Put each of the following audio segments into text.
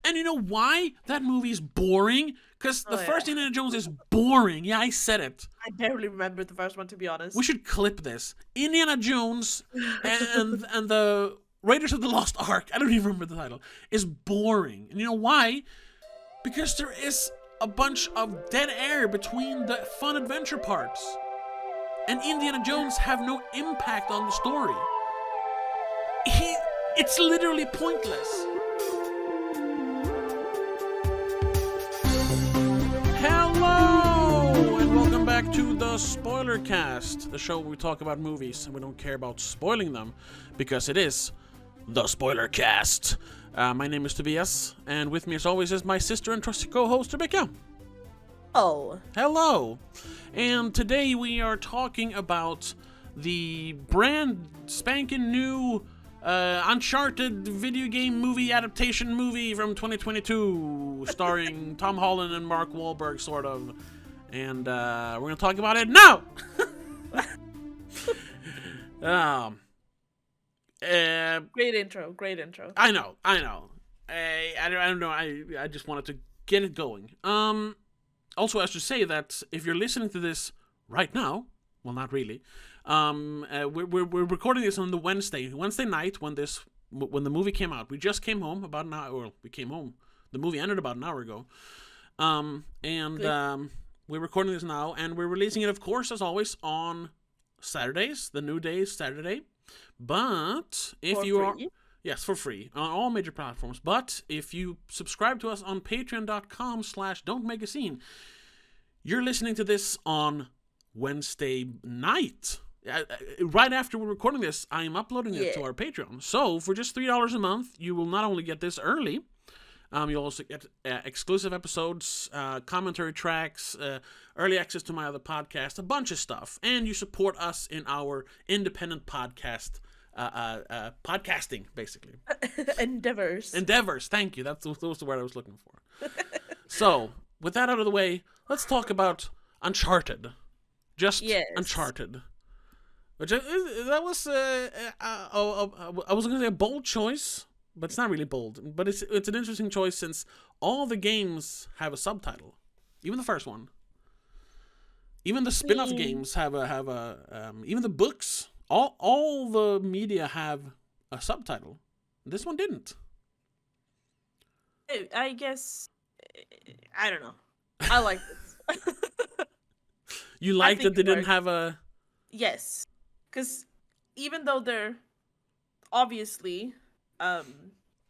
And you know why that movie is boring? Because the first Indiana Jones is boring. Yeah, I said it. I barely remember the first one, to be honest. We should clip this. Indiana Jones and the Raiders of the Lost Ark, I don't even remember the title, is boring. And you know why? Because there is a bunch of dead air between the fun adventure parts. And Indiana Jones have no impact on the story. It's literally pointless. Hello, and welcome back to the Spoiler Cast, the show where we talk about movies and we don't care about spoiling them because it is the Spoiler Cast. My name is Tobias, and with me as always is my sister and trusty co-host Rebecca. Oh. Hello. And today we are talking about the brand spanking new Uncharted video game movie adaptation movie from 2022, starring Tom Holland and Mark Wahlberg, sort of. And we're going to talk about it now! Great intro. I know. I don't know. I just wanted to get it going. Also, I should say that if you're listening to this right now, well, not really. We're recording this on the Wednesday night when the movie came out. We just came home about an hour. Or we came home. The movie ended about an hour ago. We're recording this now, and we're releasing it, of course, as always, on Saturdays. The new day is Saturday. But if you are... Yes, for free on all major platforms. But if you subscribe to us on patreon.com/don'tmakeascene, you're listening to this on Wednesday night. Right after we're recording this, I am uploading it to our Patreon. So for just $3 a month, you will not only get this early, you'll also get exclusive episodes, commentary tracks, early access to my other podcast, a bunch of stuff. And you support us in our independent podcasting, basically. Endeavors. Thank you. That was the word I was looking for. So, with that out of the way, let's talk about Uncharted. Uncharted. Which that was I was going to say a bold choice, but it's not really bold. But it's an interesting choice since all the games have a subtitle, even the first one. Even the spin-off games have a even the books. All the media have a subtitle. This one didn't. I guess... I don't know. I like this. You like that they didn't have a... Yes. Because even though they're obviously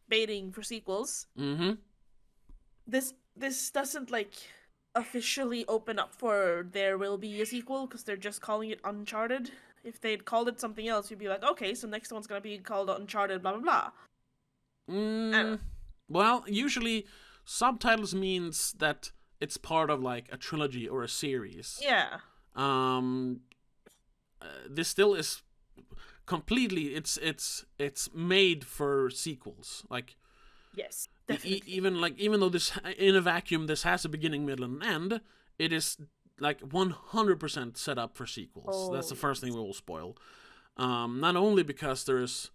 baiting for sequels, this doesn't, like, officially open up for there will be a sequel because they're just calling it Uncharted. If they'd called it something else, you'd be like, okay, so next one's gonna be called Uncharted, blah, blah, blah. Well, usually subtitles means that it's part of, like, a trilogy or a series. Yeah. This still is completely, it's made for sequels. Like, yes, definitely. Even though this, in a vacuum, this has a beginning, middle, and end, it is... like 100% set up for sequels. That's the first thing we will spoil. Not only because there's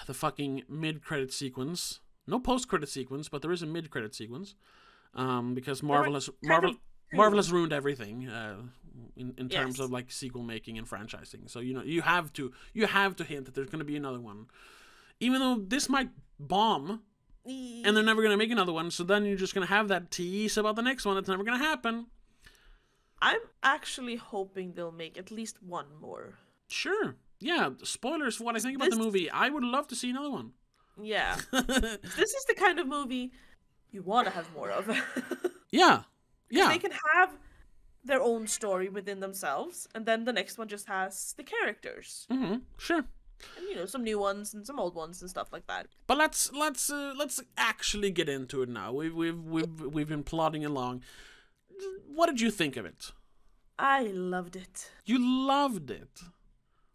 the fucking mid-credit sequence, no post-credit sequence, but there is a mid-credit sequence. Because Marvel has ruined everything in terms of like sequel making and franchising. So you have to hint that there's going to be another one, even though this might bomb. And they're never going to make another one. So then you're just going to have that tease about the next one. It's never going to happen. I'm actually hoping they'll make at least one more. Sure. Yeah, spoilers for what I think about the movie. I would love to see another one. Yeah. This is the kind of movie you want to have more of. Yeah. They can have their own story within themselves, and then the next one just has the characters. Mm-hmm. Sure. And, some new ones and some old ones and stuff like that. But let's actually get into it now. We've been plodding along. What did you think of it? I loved it. You loved it?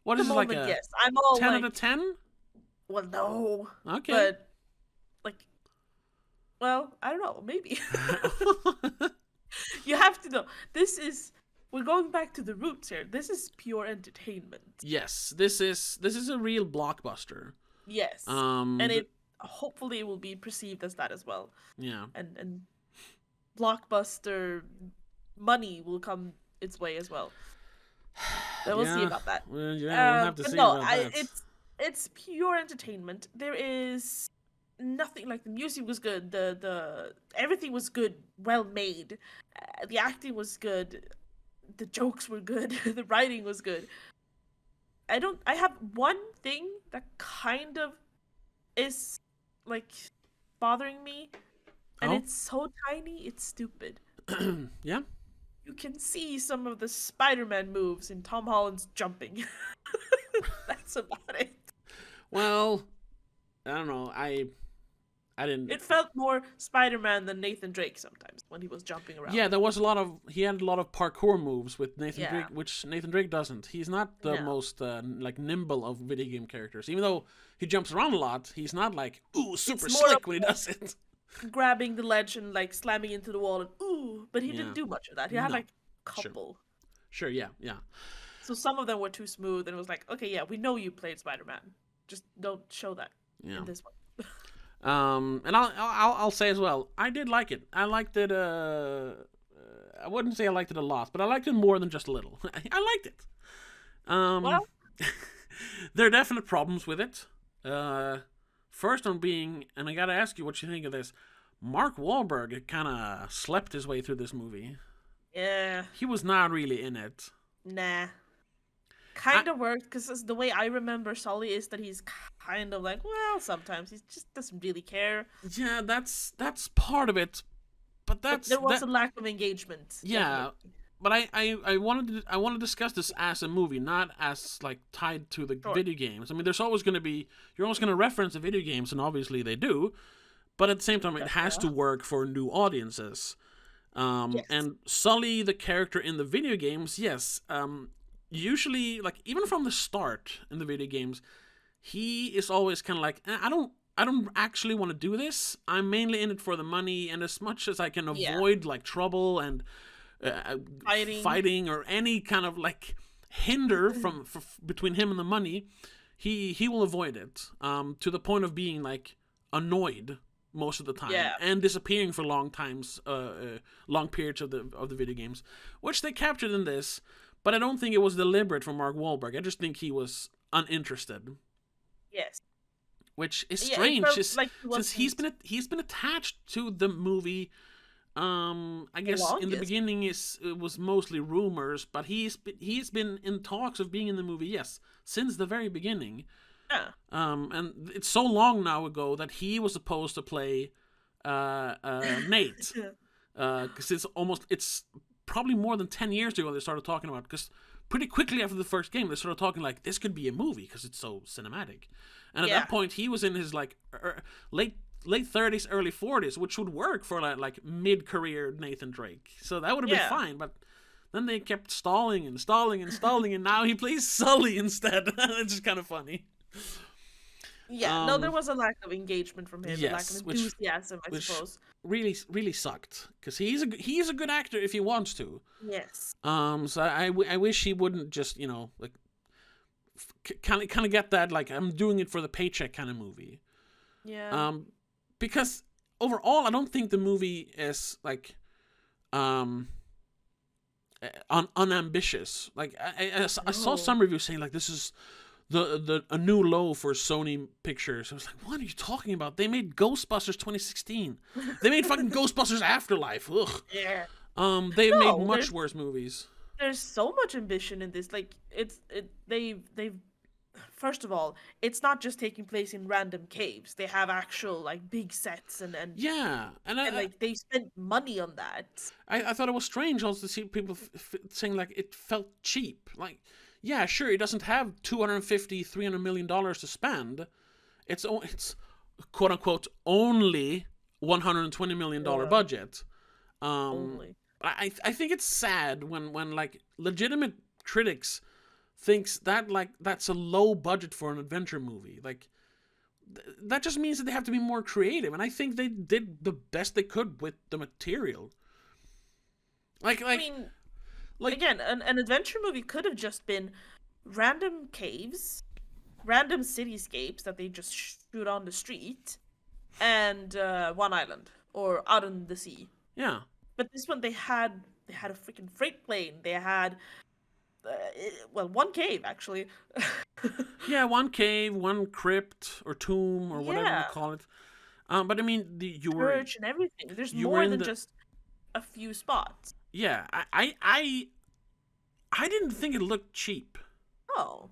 What is it, like a yes. I'm all 10 out of 10? Well, no. Okay. But, I don't know. Maybe. You have to know. We're going back to the roots here. This is pure entertainment. Yes. This is a real blockbuster. Yes. And hopefully it will be perceived as that as well. Yeah. And blockbuster money will come its way as well. But we'll see about that. Well, yeah, we'll have to But see no, about that. it's pure entertainment. There is nothing like the music was good, the everything was good, well made, the acting was good, the jokes were good, the writing was good. I have one thing that kind of is like bothering me, and it's so tiny, it's stupid. Yeah. You can see some of the Spider-Man moves in Tom Holland's jumping. That's about it. Well, I don't know. I didn't. It felt more Spider-Man than Nathan Drake sometimes when he was jumping around. Yeah, there was a lot of. He had a lot of parkour moves with Nathan Drake, which Nathan Drake doesn't. He's not the most like nimble of video game characters. Even though he jumps around a lot, he's not like super slick when he does it. Grabbing the ledge and like slamming into the wall and but he didn't do much of that. He had like a couple. Sure, yeah. So some of them were too smooth, and it was like, okay, yeah, we know you played Spider-Man. Just don't show that in this one. And I'll say as well, I did like it. I liked it. I wouldn't say I liked it a lot, but I liked it more than just a little. I liked it. Well, there are definite problems with it. First on being, and I gotta ask you what you think of this. Mark Wahlberg kind of slept his way through this movie. Yeah. He was not really in it. Nah. Kind of worked, because the way I remember Sully is that he's kind of like, well, sometimes he just doesn't really care. Yeah, that's part of it, but there was a lack of engagement. Yeah, definitely. But I wanted to discuss this as a movie, not as like tied to the video games. I mean, there's always going to be, you're always going to reference the video games, and obviously they do, but at the same time, it has to work for new audiences. And Sully, the character in the video games, usually, like, even from the start in the video games, he is always kind of like, I don't actually want to do this. I'm mainly in it for the money, and as much as I can avoid like trouble and fighting or any kind of like hinder between him and the money, he will avoid it. To the point of being like annoyed most of the time, and disappearing for long periods of the video games, which they captured in this. But I don't think it was deliberate from Mark Wahlberg. I just think he was uninterested. Yes. Which is strange, since he's been attached to the movie. I guess in the beginning it was mostly rumors, but he's been in talks of being in the movie, since the very beginning. Yeah. And it's so long now ago that he was supposed to play Nate. Because it's probably more than 10 years ago they started talking about, because pretty quickly after the first game they started talking like this could be a movie because it's so cinematic. And at that point he was in his like late 30s, early 40s, which would work for like mid-career Nathan Drake. So that would have been fine, but then they kept stalling, and now he plays Sully instead. It's just kind of funny. Yeah, no, there was a lack of engagement from him, a lack of enthusiasm, I suppose. Really sucked, because he's a good actor if he wants to. Yes. So I wish he wouldn't just like kind of get that like I'm doing it for the paycheck kind of movie. Yeah. Because overall I don't think the movie is like unambitious. Like I saw some reviews saying like this is a new low for Sony Pictures. I was like, what are you talking about? They made Ghostbusters 2016. They made fucking Ghostbusters Afterlife. Ugh. Yeah. They've made much worse movies. There's so much ambition in this. Like they've first of all, it's not just taking place in random caves. They have actual like big sets and like they spent money on that. I thought it was strange also to see people saying like it felt cheap. Like, yeah, sure, it doesn't have $250-300 million to spend. It's quote unquote only $120 million budget. Only. I think it's sad when like legitimate critics thinks that like that's a low budget for an adventure movie. Like that just means that they have to be more creative, and I think they did the best they could with the material. Like I mean, like again, an adventure movie could have just been random caves, random cityscapes that they just shoot on the street, and One Island, or Out on the Sea. Yeah. But this one, they had a freaking freight plane. They had, one cave actually. Yeah, one cave, one crypt or tomb or whatever you Yeah, call it. But I mean, church and everything. There's you were more in than the just a few spots. yeah. I didn't think it looked cheap. Oh,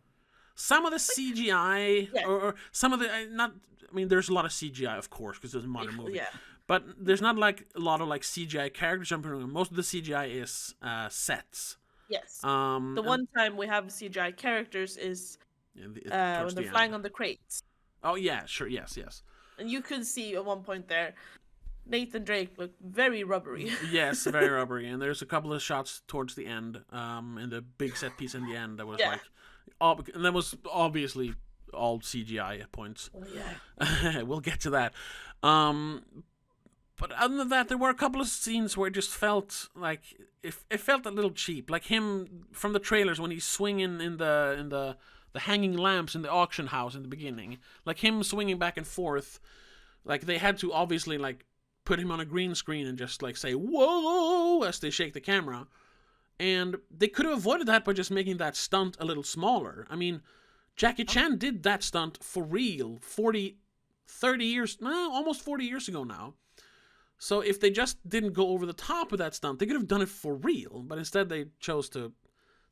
Some of the CGI yeah. or some of the not. I mean, there's a lot of CGI, of course, because it's a modern movie. Yeah. But there's not like a lot of like CGI characters jumping around. Most of the CGI is sets. Yes. The one time we have CGI characters is when they're flying on the crates. Oh yeah, sure, yes. And you could see at one point there, Nathan Drake looked very rubbery. Yes, very rubbery. And there's a couple of shots towards the end, in the big set piece in the end that was and that was obviously all CGI at points. Oh yeah. We'll get to that. But other than that, there were a couple of scenes where it just felt like it felt a little cheap, like him from the trailers when he's swinging in the hanging lamps in the auction house in the beginning, like him swinging back and forth. Like they had to obviously like put him on a green screen and just like say whoa as they shake the camera, and they could have avoided that by just making that stunt a little smaller. I mean, Jackie Chan did that stunt for real 30 years, no, almost 40 years ago now. So if they just didn't go over the top of that stunt, they could have done it for real. But instead, they chose to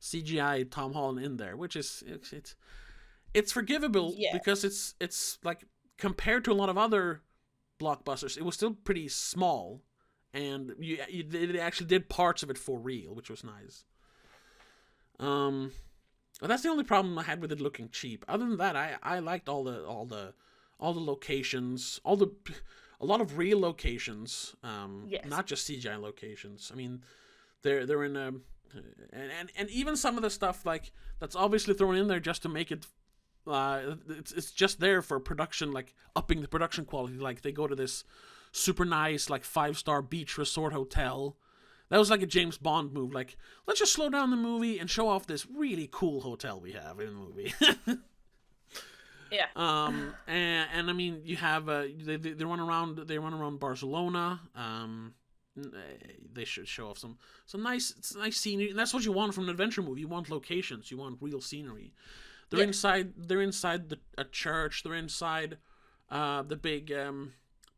CGI Tom Holland in there, which is it's forgivable because it's like compared to a lot of other blockbusters, it was still pretty small, and they actually did parts of it for real, which was nice. But that's the only problem I had with it looking cheap. Other than that, I liked all the locations, a lot of real locations, not just CGI locations. I mean, they're in a, and even some of the stuff like that's obviously thrown in there just to make it, it's just there for production, like upping the production quality. Like they go to this super nice like 5-star beach resort hotel. That was like a James Bond move. Like, let's just slow down the movie and show off this really cool hotel we have in the movie. Yeah. And I mean, you have they run around Barcelona. They should show off some nice scenery, and that's what you want from an adventure movie. You want locations, you want real scenery. They're inside a church. They're inside the big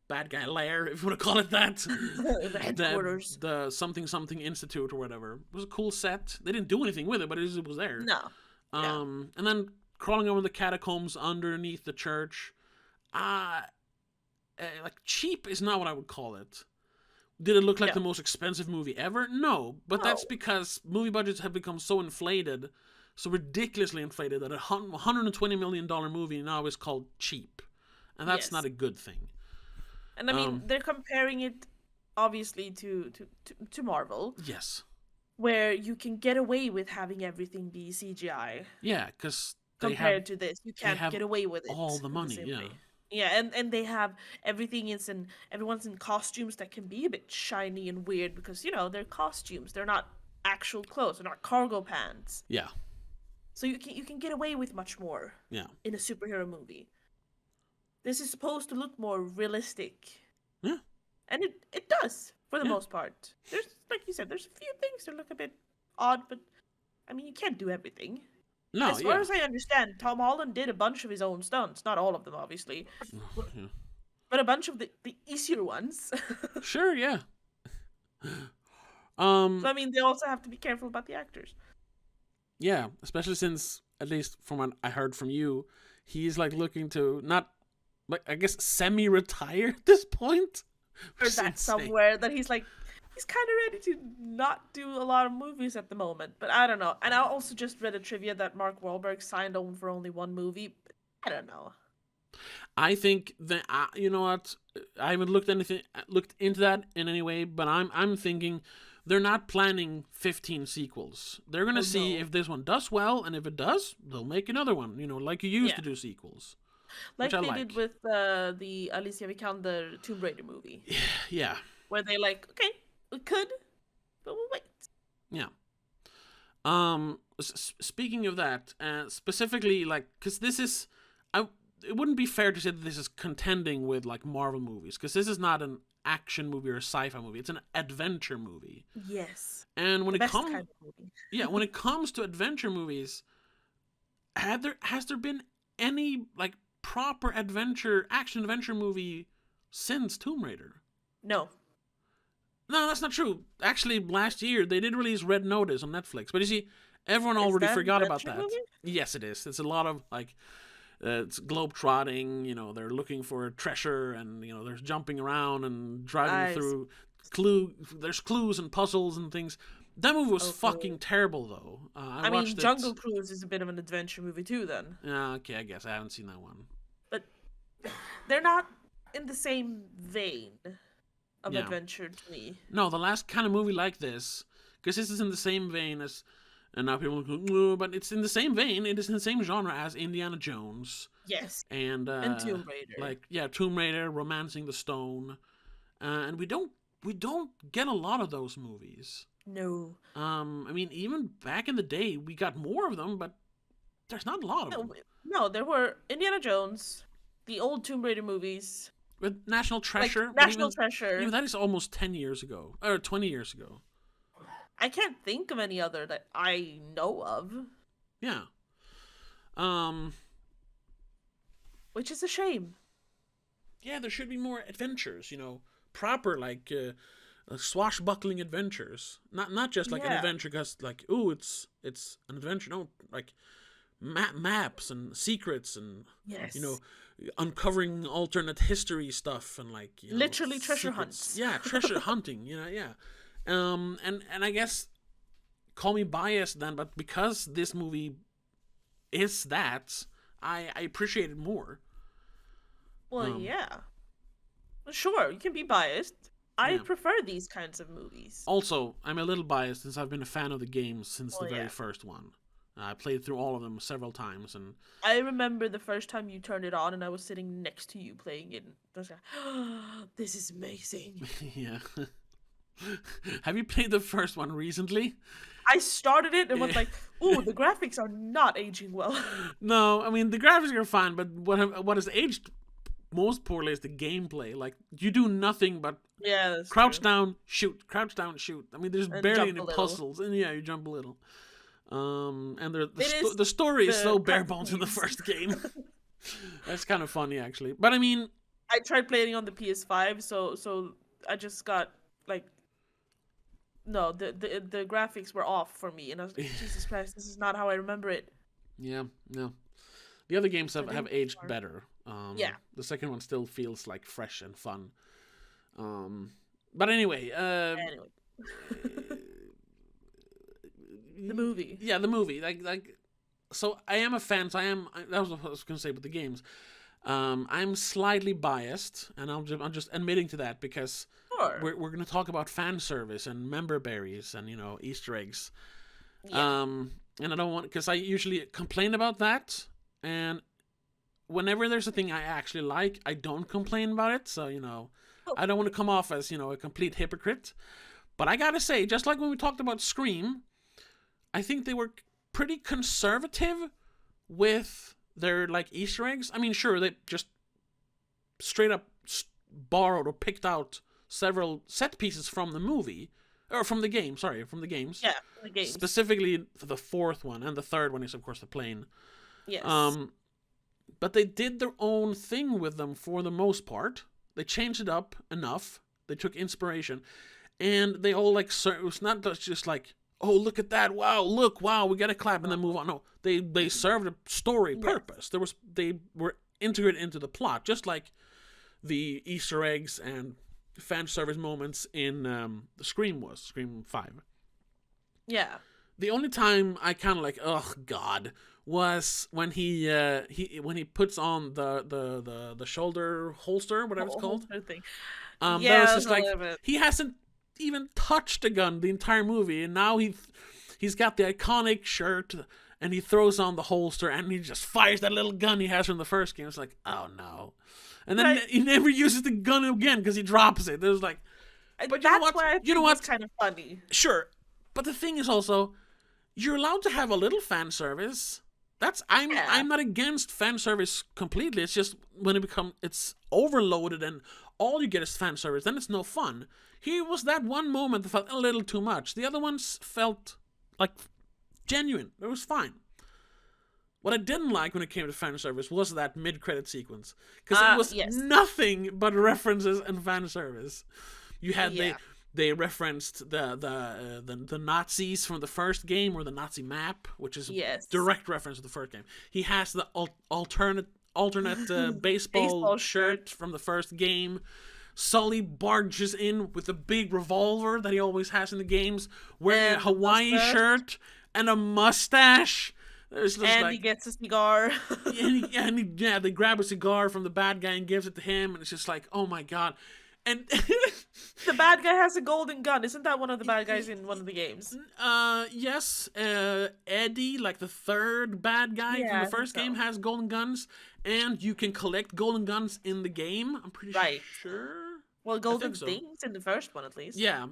bad guy lair, if you want to call it that. The headquarters. The something institute or whatever. It was a cool set. They didn't do anything with it, but it was there. No. And then crawling over the catacombs underneath the church. Like cheap is not what I would call it. Did it look like the most expensive movie ever? No, but that's because movie budgets have become so inflated, so ridiculously inflated, that a $120 million movie now is called cheap. And that's not a good thing. And I mean, they're comparing it, obviously, to Marvel. Yes. Where you can get away with having everything be CGI. Yeah, because compared to this, you can't get away with it. All the money, way. Yeah, and they have everyone's in costumes that can be a bit shiny and weird because, they're costumes. They're not actual clothes. They're not cargo pants. Yeah. So you can get away with much more. Yeah. In a superhero movie. This is supposed to look more realistic. Yeah. And it does, for the most part. There's, like you said, there's a few things that look a bit odd, but, I mean, you can't do everything. No, as far as I understand, Tom Holland did a bunch of his own stunts. Not all of them, obviously. But a bunch of the easier ones. Sure, yeah. So, I mean, they also have to be careful about the actors. Yeah, especially since, at least from what I heard from you, he's, like, looking to not, like, I guess, semi-retire at this point? Or that somewhere that he's, like, he's kind of ready to not do a lot of movies at the moment, but I don't know. And I also just read a trivia that Mark Wahlberg signed on for only one movie. I don't know. I think that you know what? I haven't looked into that in any way, but I'm thinking they're not planning 15 sequels. They're gonna see if this one does well, and if it does, they'll make another one. Like you used to do sequels, like they did with the Alicia Vikander Tomb Raider movie. Yeah. Where they like, okay. We could, but we'll wait. Yeah. Speaking of that, specifically, like, because this is, it wouldn't be fair to say that this is contending with like Marvel movies, because this is not an action movie or a sci-fi movie. It's an adventure movie. Yes. And when The it best comes, kind of movie. yeah, when it comes to adventure movies, has there been any like proper action adventure movie since Tomb Raider? No. No, that's not true. Actually, last year they did release Red Notice on Netflix, but you see, everyone already forgot about that. Movie? Yes, it is. It's a lot of like, it's globe-trotting. You know, they're looking for a treasure, and you know, there's jumping around and driving through There's clues and puzzles and things. That movie was fucking terrible, though. I mean, Jungle Cruise is a bit of an adventure movie too, then. Yeah, okay, I guess I haven't seen that one. But they're not in the same vein of adventure to me. No, the last kind of movie like this, because this is in the same vein as, and now people go, no, but it's in the same vein. It is in the same genre as Indiana Jones. Yes. And Tomb Raider. Like, yeah, Tomb Raider, Romancing the Stone, and we don't get a lot of those movies. No. I mean, even back in the day, we got more of them, but there's not a lot of them. No, there were Indiana Jones, the old Tomb Raider movies. With National Treasure. Like National Treasure. Even that is almost 10 years ago. Or 20 years ago. I can't think of any other that I know of. Yeah. Which is a shame. Yeah, there should be more adventures, you know. Proper, like, swashbuckling adventures. Not just like an adventure because, like, ooh, it's an adventure. No, like, maps and secrets and, you know, uncovering alternate history stuff and like, you know, literally treasure hunts. Yeah, treasure hunting. You know, yeah. And I guess, call me biased then, but because this movie is that, I appreciate it more. Well, yeah. Sure, you can be biased. I prefer these kinds of movies. Also, I'm a little biased since I've been a fan of the games since the very first one. I played through all of them several times, and I remember the first time you turned it on, and I was sitting next to you playing it. And I was like, oh, "This is amazing." Yeah. Have you played the first one recently? I started it and was like, "Ooh, the graphics are not aging well." No, I mean the graphics are fine, but what has aged most poorly is the gameplay. Like, you do nothing but crouch down, shoot, crouch down, shoot. I mean, there's barely any puzzles, and you jump a little. And the story is so bare bones in the first game. That's kind of funny, actually. But I mean, I tried playing on the PS5, so I just got like, no, the graphics were off for me, and I was like, Jesus Christ, this is not how I remember it. Yeah, no. The other games have aged better. The second one still feels like fresh and fun. But anyway. The movie. Yeah, the movie. Like, so I am a fan. So that was what I was going to say with the games. I'm slightly biased, and I'm just admitting to that because we're going to talk about fan service and member berries and, you know, Easter eggs. Yeah. And I don't want, because I usually complain about that, and whenever there's a thing I actually like, I don't complain about it. So, you know, I don't want to come off as, you know, a complete hypocrite. But I gotta say, just like when we talked about Scream, I think they were pretty conservative with their, like, Easter eggs. I mean, sure, they just straight up borrowed or picked out several set pieces from the movie. Or from the game, from the games. Yeah, the games. Specifically for the fourth one, and the third one is, of course, the plane. Yes. But they did their own thing with them for the most part. They changed it up enough. They took inspiration. And they all, like, it was not just like, oh, look at that, wow, we gotta clap and then move on. No, they served a story purpose. They were integrated into the plot, just like the Easter eggs and fan service moments in the Scream 5. Yeah. The only time I kind of like, oh god, was when he puts on the shoulder holster, whatever it's called. Thing. That was just like, he hasn't even touched a gun the entire movie, and now he's got the iconic shirt, and he throws on the holster, and he just fires that little gun he has from the first game. It's like, oh no. And then he never uses the gun again because he drops it. There's like, but you know what? You know what's kind of funny. Sure, but the thing is also, you're allowed to have a little fan service, I'm not against fan service completely. It's just when it's overloaded and all you get is fan service, then it's no fun. Here was that one moment that felt a little too much. The other ones felt like genuine. It was fine. What I didn't like when it came to fan service was that mid-credit sequence, because it was nothing but references and fan service. You had they referenced the Nazis from the first game, or the Nazi map, which is a direct reference to the first game. He has the alternate baseball shirt from the first game. Sully barges in with a big revolver that he always has in the games, wearing a Hawaii shirt and a mustache. And he gets a cigar. They grab a cigar from the bad guy and gives it to him, and it's just like, oh my god. And the bad guy has a golden gun. Isn't that one of the bad guys in one of the games? Yes. Eddie, like the third bad guy from the first game, has golden guns, and you can collect golden guns in the game. I'm pretty sure. Well, golden things in the first one, at least. Yeah.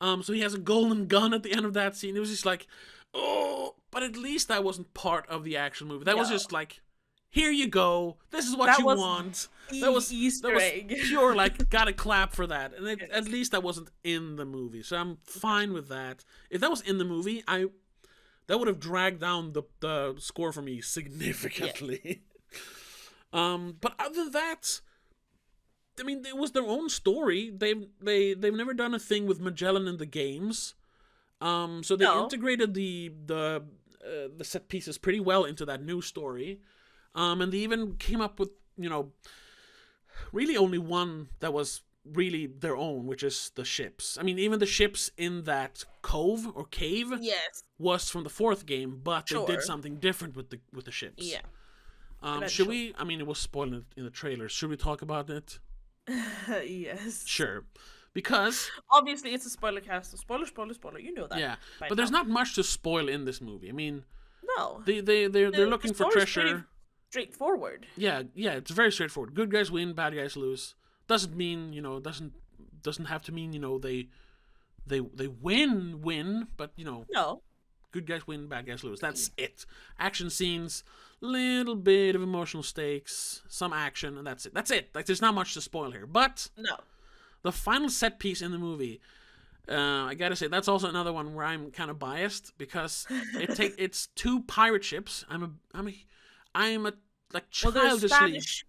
So he has a golden gun at the end of that scene. It was just like, oh, but at least that wasn't part of the action movie. That was just like, here you go. This is what you want. That was Easter egg. Pure, like, gotta clap for that. And at least that wasn't in the movie. So I'm fine with that. If that was in the movie, that would have dragged down the score for me significantly. Yeah. But other than that, I mean, it was their own story. They've never done a thing with Magellan in the games. So they integrated the set pieces pretty well into that new story. And they even came up with, really only one that was really their own, which is the ships. I mean, even the ships in that cove or cave was from the fourth game, but they did something different with the ships. Yeah. Should we? I mean, it was spoiled in the trailers. Should we talk about it? Yes. Sure. Because obviously it's a spoiler cast. So spoiler. You know that. Yeah. But there's not much to spoil in this movie. I mean, no. They're looking for treasure. Straightforward. Yeah, it's very straightforward. Good guys win, bad guys lose. Doesn't mean, doesn't have to mean, they win, but no. Good guys win, bad guys lose. That's it. Action scenes, little bit of emotional stakes, some action, and that's it. That's it. Like, there's not much to spoil here. But the final set piece in the movie, I gotta say, that's also another one where I'm kind of biased, because it's two pirate ships. I'm a like childishly Spanish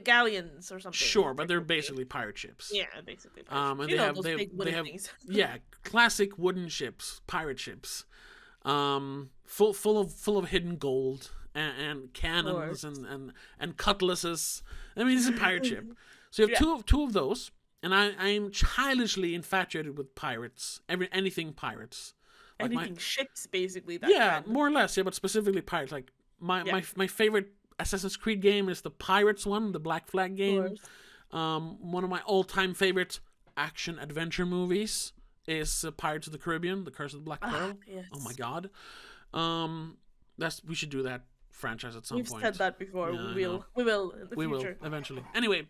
galleons or something. Sure, but they're basically pirate ships. Yeah, basically. And they have things. Classic wooden ships, pirate ships, full of hidden gold and cannons and cutlasses. I mean, it's a pirate ship. So you have two of those, and I'm childishly infatuated with pirates. Anything pirates. Like anything ships, basically. More or less. Yeah, but specifically pirates. Like my favorite Assassin's Creed game is the Pirates one, the Black Flag game. One of my all-time favorite action-adventure movies is Pirates of the Caribbean, The Curse of the Black Pearl. Yes. Oh my god. We should do that franchise at some point. We've said that before. Yeah, we will in the future. We will, eventually. Anyway,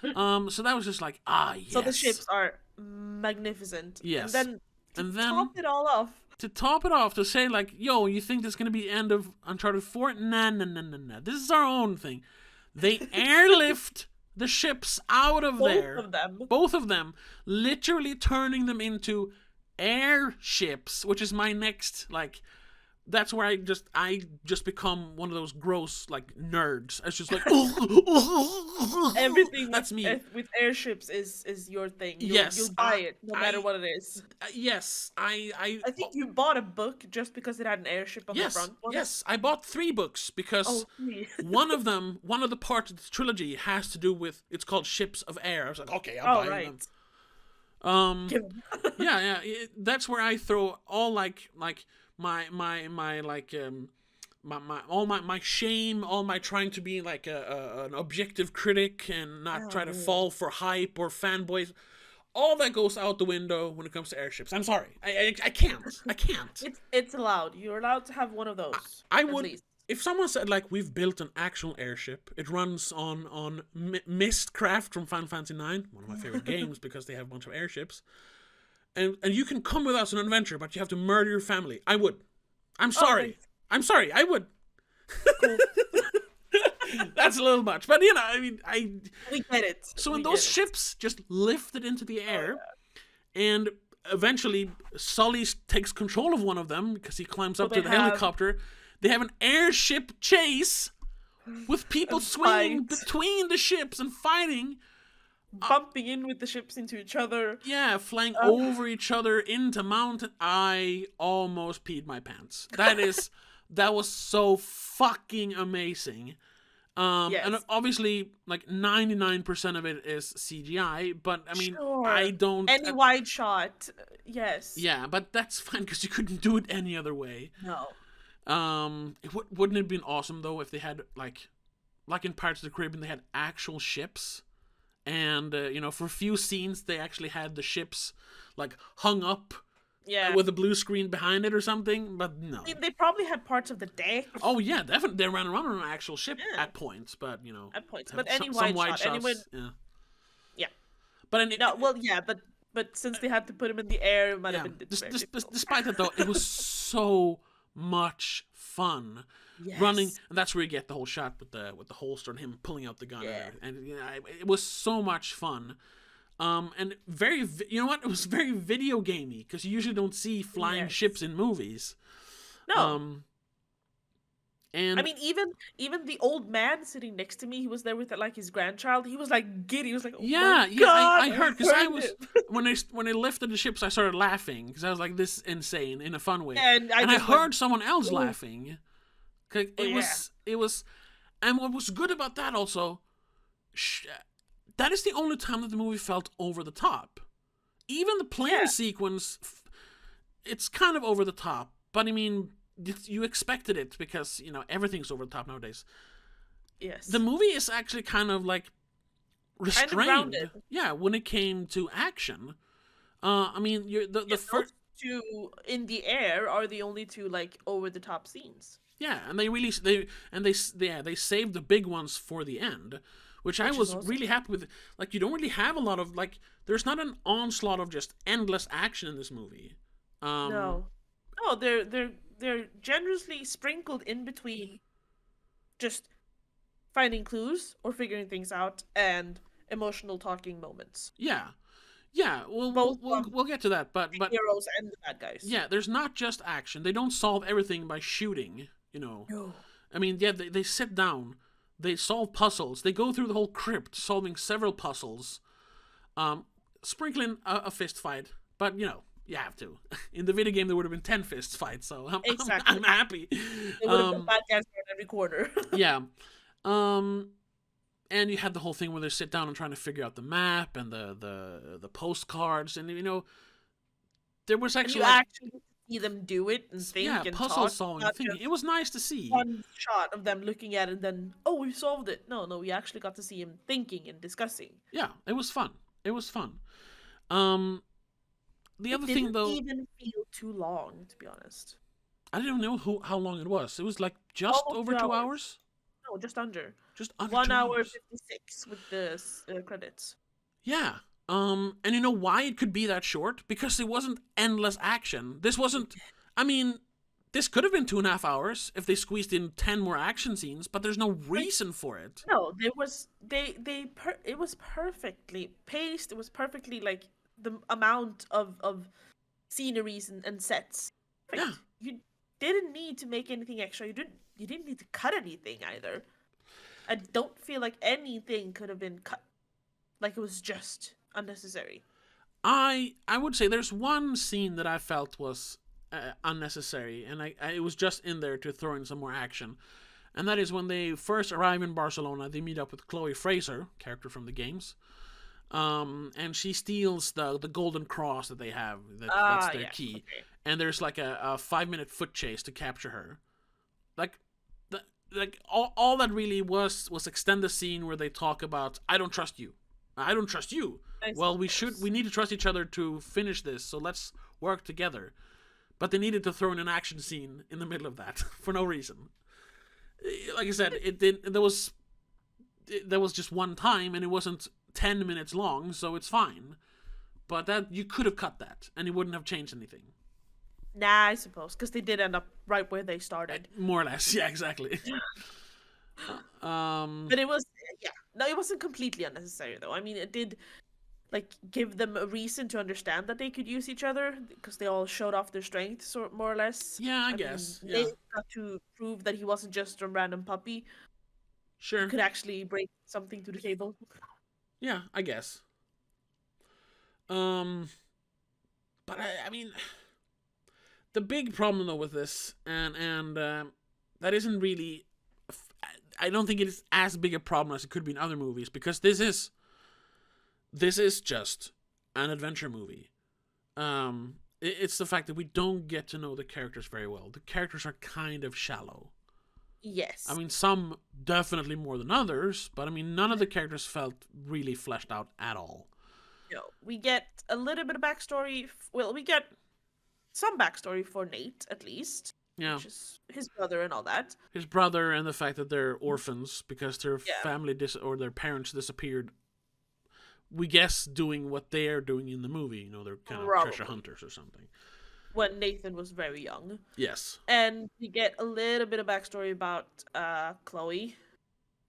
so that was just like, yes. So the ships are magnificent. Yes. And then top it all off. To top it off, to say like, yo, you think this is going to be the end of Uncharted 4? Nah. This is our own thing. They airlift the ships out of there. Both of them. Literally turning them into airships, which is my next, like, that's where I just become one of those gross, like, nerds. It's just like, everything that's me. With airships is your thing. You'll buy it, no matter what it is. Yes, I think you bought a book just because it had an airship on the front. Yes, I bought 3 books because one of the parts of the trilogy has to do with, it's called Ships of Air. I was like, okay, I'll buy them. That's where I throw all like my shame, all my trying to be like an objective critic and not try to fall for hype or fanboys. All that goes out the window when it comes to airships. I'm sorry, I can't. It's allowed. You're allowed to have one of those. I would. Least. If someone said, like, we've built an actual airship, it runs on Mistcraft from Final Fantasy IX, one of my favorite games because they have a bunch of airships, and you can come with us on an adventure, but you have to murder your family, I would. I'm sorry, I would. Cool. That's a little much, but I mean, We get it. So when those ships just lifted into the air, and eventually Sully takes control of one of them because he climbs up to the helicopter. They have an airship chase with people swinging between the ships and fighting. Bumping in with the ships into each other. Yeah, flying over each other into mountain. I almost peed my pants. That was so fucking amazing. And obviously, like 99% of it is CGI, but I mean, I don't... Any wide shot, yes. Yeah, but that's fine, because you couldn't do it any other way. No. Wouldn't it have been awesome, though, if they had, like in Pirates of the Caribbean, they had actual ships, and, for a few scenes, they actually had the ships, like, hung up with a blue screen behind it or something, but no. They probably had parts of the deck. Oh, yeah, definitely. They ran around on an actual ship at points, but, At points, but any wide shot. Shots, yeah. But but since they had to put him in the air, it might have been despite that, though, it was so much fun. Yes. Running, and that's where you get the whole shot with the holster and him pulling out the gun, and it was so much fun. And very, it was very video gamey, because you usually don't see flying ships in movies. No. And I mean, even the old man sitting next to me, he was there with like his grandchild. He was like giddy. He was like, oh my God, I heard, because I was when they lifted the ships, I started laughing because I was like, this is insane in a fun way, and I heard someone else laughing. It was, and what was good about that also, that is the only time that the movie felt over the top. Even the plane sequence, it's kind of over the top, but I mean, you expected it because, everything's over the top nowadays. Yes. The movie is actually kind of like restrained. Yeah, when it came to action. I mean, the first two in the air are the only two like over the top scenes. Yeah, and they saved the big ones for the end, which I was awesome. Really happy with. Like, you don't really have a lot of, like, there's not an onslaught of just endless action in this movie. No, they're generously sprinkled in between just finding clues or figuring things out and emotional talking moments. Yeah, we'll get to that, but heroes and the bad guys. Yeah, there's not just action. They don't solve everything by shooting. No. I mean, yeah, they sit down, they solve puzzles, they go through the whole crypt, solving several puzzles, sprinkling a fist fight, but you have to. In the video game, there would have been 10 fist fights, so I'm happy. They would have been bad guys in every corner. Yeah. And you had the whole thing where they sit down and trying to figure out the map and the postcards, and there was actually see them do it and think and puzzle talk. Solving thing. It was nice to see. One shot of them looking at it and then, we solved it. No, we actually got to see him thinking and discussing. Yeah, it was fun. The other thing, though, didn't even feel too long, to be honest. I didn't know how long it was. It was like just almost over 2 hours. No, just under. Just under 1 2 hour hours. 56 with the credits. Yeah. And you know why it could be that short? Because it wasn't endless action. This wasn't. I mean, this could have been 2.5 hours if they squeezed in 10 more action scenes, but there's no reason for it. No, there was. It was perfectly paced. It was perfectly like the amount of sceneries and sets. Yeah. You didn't need to make anything extra. You didn't need to cut anything either. I don't feel like anything could have been cut. Like, it was just unnecessary. I would say there's one scene that I felt was unnecessary, and it was just in there to throw in some more action. And that is when they first arrive in Barcelona, they meet up with Chloe Frazer, character from the games. And she steals the golden cross that they have. That's their key. Okay. And there's like a 5-minute foot chase to capture her. Like all that really was extend the scene where they talk about, I don't trust you. I don't trust you. Well, we need to trust each other to finish this, so let's work together. But they needed to throw in an action scene in the middle of that for no reason. Like I said, there was just one time, and it wasn't 10 minutes long, so it's fine. But that you could have cut that, and it wouldn't have changed anything. Nah, I suppose, because they did end up right where they started. More or less, yeah, exactly. But it was, yeah, no, it wasn't completely unnecessary though. I mean, it did like give them a reason to understand that they could use each other because they all showed off their strengths, or more or less. Yeah, I I guess. mean, Yeah, Nate got to prove that he wasn't just a random puppy. He sure. could actually bring something to the table. Yeah, I guess. Um, but I mean, the big problem though with this, and that isn't really. I don't think it is as big a problem as it could be in other movies, because this is just an adventure movie. It's the fact that we don't get to know the characters very well. The characters are kind of shallow. Yes. I mean, some definitely more than others, but I mean, none of the characters felt really fleshed out at all. You know, we get a little bit of backstory. Well, we get some backstory for Nate, at least. Yeah. Which is his brother and all that. His brother, and the fact that they're orphans because their Yeah. family or their parents disappeared. We guess doing what they're doing in the movie. You know, they're kind of Probably. treasure hunters or something. When Nathan was very young. Yes. And we get a little bit of backstory about Chloe.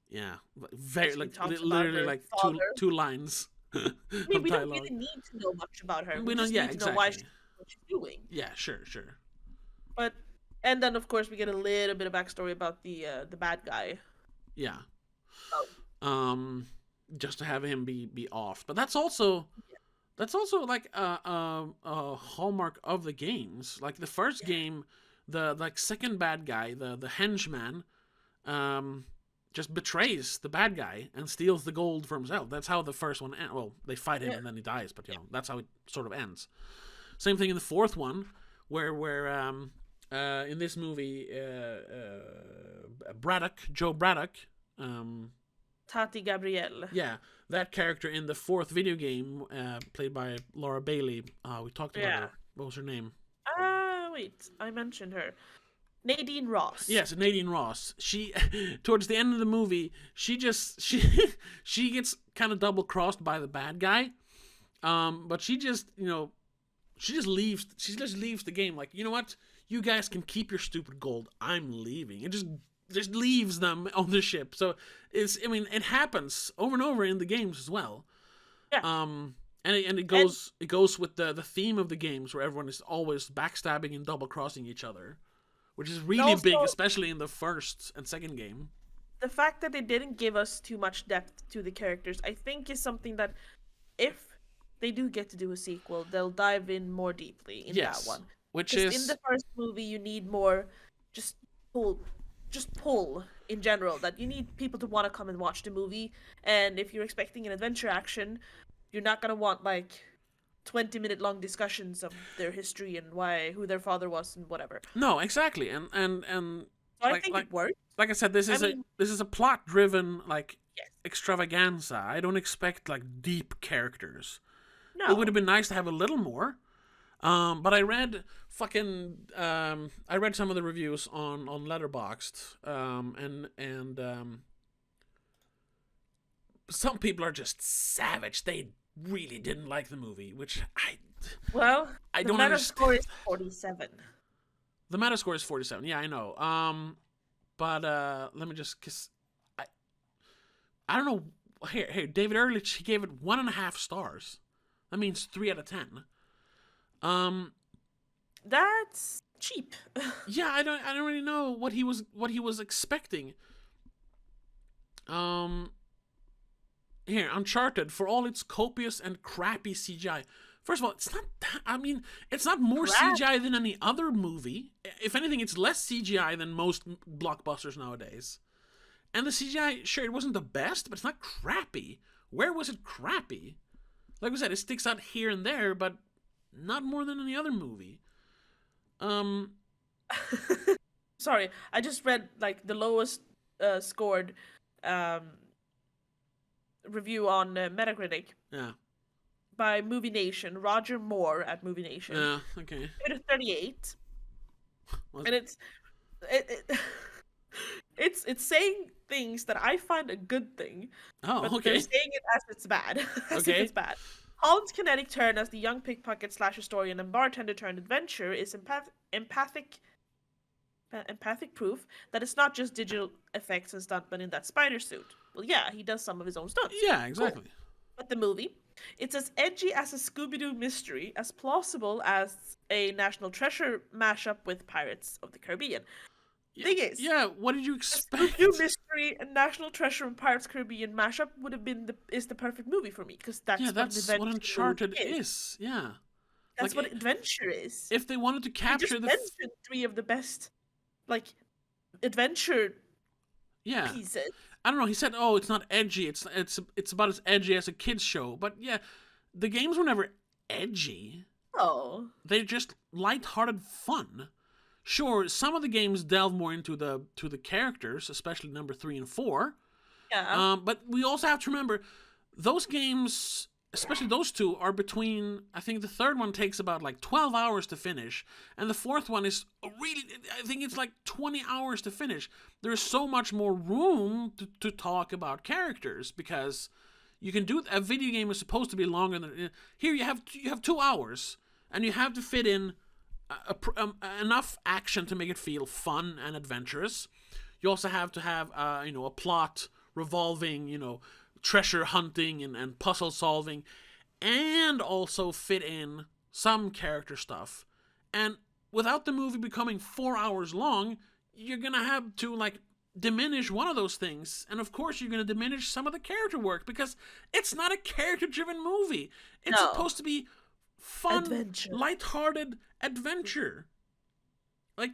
Yeah, very She like talks about literally her like father. two lines. I mean, of we don't dialogue. really need to know much about her. We We don't- just yeah, need to know why exactly. what she's doing. Yeah, sure. But and then of course we get a little bit of backstory about the bad guy. Yeah. Oh. Just to have him be off, but that's also like a hallmark of the games. Like the first game, the like second bad guy, the henchman, just betrays the bad guy and steals the gold for himself. That's how the first one ends. Well, they fight him and then he dies, but you know that's how it sort of ends. Same thing in the fourth one, where in this movie, Joe Braddock, Tati Gabrielle. yeah, that character in the fourth video game, played by Laura Bailey. We talked about her. What was her name? Wait, I mentioned her. Nadine Ross. Yes, Nadine Ross. She, towards the end of the movie, she gets kind of double crossed by the bad guy. But she just leaves. She just leaves the game. Like, you know what? You guys can keep your stupid gold. I'm leaving. It just leaves them on the ship. So it happens over and over in the games as well. Yeah. And it goes with the theme of the games, where everyone is always backstabbing and double crossing each other, which is really also, big, especially in the first and second game. The fact that they didn't give us too much depth to the characters, I think, is something that if they do get to do a sequel, they'll dive in more deeply in that one. Which is in the first movie, you need more just pull in general, that you need people to want to come and watch the movie. And if you're expecting an adventure action, you're not gonna want like 20-minute long discussions of their history and who their father was and whatever. No, exactly, and So I think it works. Like I said, this is a plot driven extravaganza. I don't expect like deep characters. No. It would have been nice to have a little more. But I read some of the reviews on Letterboxd, and some people are just savage. They really didn't like the movie, which I don't understand. The Metascore is 47. The Metascore is 47. Yeah, I know. But let me just, cause I don't know. Here, David Ehrlich, he gave it 1.5 stars. That means 3 out of 10. That's cheap. Yeah, I don't really know what he was expecting. Here, Uncharted, for all its copious and crappy CGI. First of all, it's not that, it's not more CGI than any other movie. If anything, it's less CGI than most blockbusters nowadays. And the CGI, sure, it wasn't the best, but it's not crappy. Where was it crappy? Like I said, it sticks out here and there, but not more than any other movie. Sorry, I just read like the lowest scored review on Metacritic. Yeah. By Movie Nation, Roger Moore at Movie Nation. Yeah, okay. It is 38. What? And it's saying things that I find a good thing. Oh, but okay. they're saying it as it's bad. As if it's bad. Holland's kinetic turn as the young pickpocket slash historian and bartender turned adventurer is empathic proof that it's not just digital effects and stuntmen in that spider suit. Well, yeah, he does some of his own stunts. Yeah, exactly. Cool. But the movie, it's as edgy as a Scooby-Doo mystery, as plausible as a National Treasure mashup with Pirates of the Caribbean. Thing is, yeah, what did you expect? Scooby-Doo mystery and National Treasure and Pirates of the Caribbean mashup would have been the perfect movie for me, because that's what Uncharted is. Yeah, that's what adventure is. If they wanted to capture mentioned three of the best, like, adventure pieces. I don't know. He said, "Oh, it's not edgy. It's about as edgy as a kids show." But yeah, the games were never edgy. Oh, they're just lighthearted fun. Sure, some of the games delve more into the characters, especially number 3 and 4. Yeah. But we also have to remember those games, especially those two, are between. I think the third one takes about like 12 hours to finish, and the fourth one is really. I think it's like 20 hours to finish. There is so much more room to talk about characters, because you can do. A video game is supposed to be longer than here. You have 2 hours, and you have to fit in enough action to make it feel fun and adventurous. You also have to have a plot revolving treasure hunting and puzzle solving, and also fit in some character stuff. And without the movie becoming 4 hours long, you're gonna have to diminish one of those things, and of course you're gonna diminish some of the character work, because it's not a character driven movie. It's supposed to be fun, lighthearted adventure. A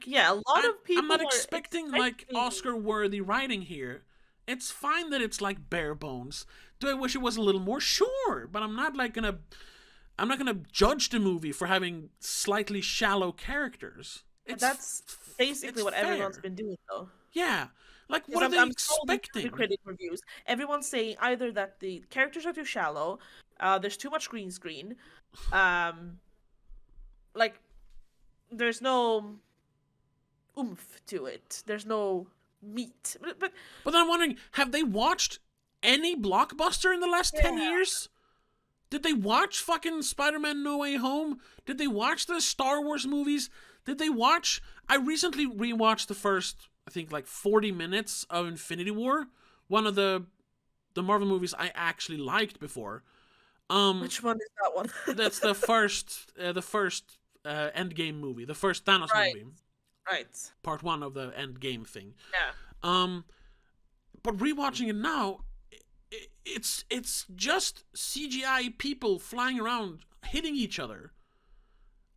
lot of people. I'm not expecting Oscar-worthy writing here. It's fine that it's bare bones. Do I wish it was a little more? Sure, but I'm not gonna judge the movie for having slightly shallow characters. That's basically what everyone's been doing, though. Yeah, what are they expecting? The critic reviews, everyone's saying either that the characters are too shallow, there's too much green screen, there's no oomph to it. There's no meat. But then I'm wondering, have they watched any blockbuster in the last 10 years? Did they watch fucking Spider-Man No Way Home? Did they watch the Star Wars movies? Did they watch... I recently rewatched the first, I think, 40 minutes of Infinity War. One of the Marvel movies I actually liked before. Which one is that one? That's the first Endgame movie. The first Thanos movie. Right. Part 1 of the Endgame thing. Yeah. But rewatching it now, it's just CGI people flying around hitting each other.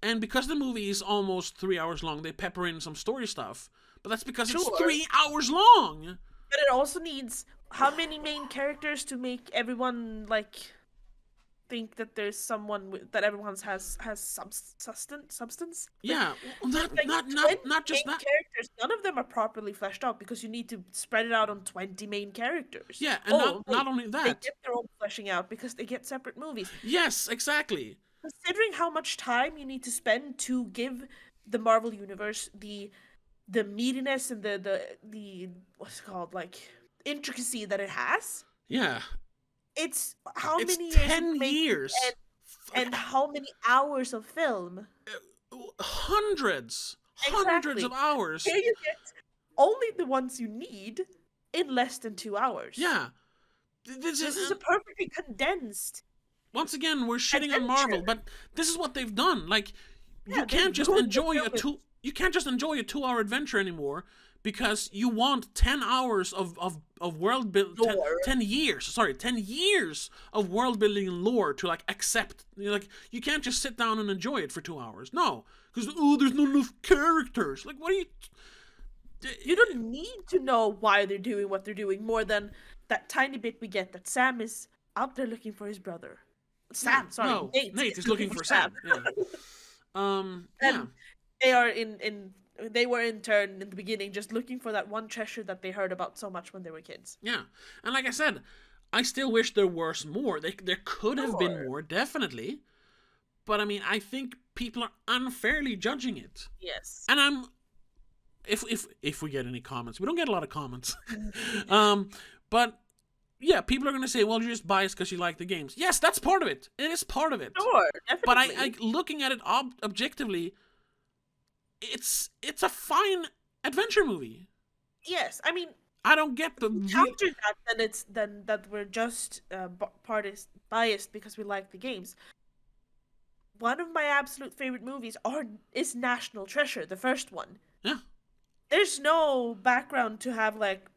And because the movie is almost 3 hours long, they pepper in some story stuff. But that's because it's 3 hours long. But it also needs how many main characters to make everyone think that there's someone that everyone has substance. Yeah, not just that. Characters, none of them are properly fleshed out, because you need to spread it out on 20 main characters. Yeah, and not only that, they get their own fleshing out because they get separate movies. Yes, exactly. Considering how much time you need to spend to give the Marvel universe the meatiness and the what's it called, intricacy that it has. Yeah. It's how many years? 10 years. And how many hours of film? Hundreds of hours. Here you get only the ones you need in less than 2 hours. Yeah. This is a perfectly condensed. Once again, we're shitting on Marvel, but this is what they've done. You can't just enjoy a 2-hour adventure anymore, because you want 10 hours of world building, 10 years of world building and lore to accept. You can't just sit down and enjoy it for 2 hours. No, because there's not enough characters. What are you? You don't need to know why they're doing what they're doing more than that tiny bit we get that Sam is out there looking for his brother. Nate is looking for Sam. And they are they were in turn in the beginning just looking for that one treasure that they heard about so much when they were kids. Yeah. And like I said, I still wish there was more. There could have been more, definitely. But I think people are unfairly judging it. Yes. And if we get any comments, we don't get a lot of comments. But yeah, people are going to say, well, you're just biased because you like the games. Yes, that's part of it. It is part of it. Sure, But definitely. looking at it objectively, it's a fine adventure movie. Yes, I mean, I don't get the counter that, then that we're just biased because we like the games. One of my absolute favorite movies is National Treasure, the first one. yeah. There's no background to have like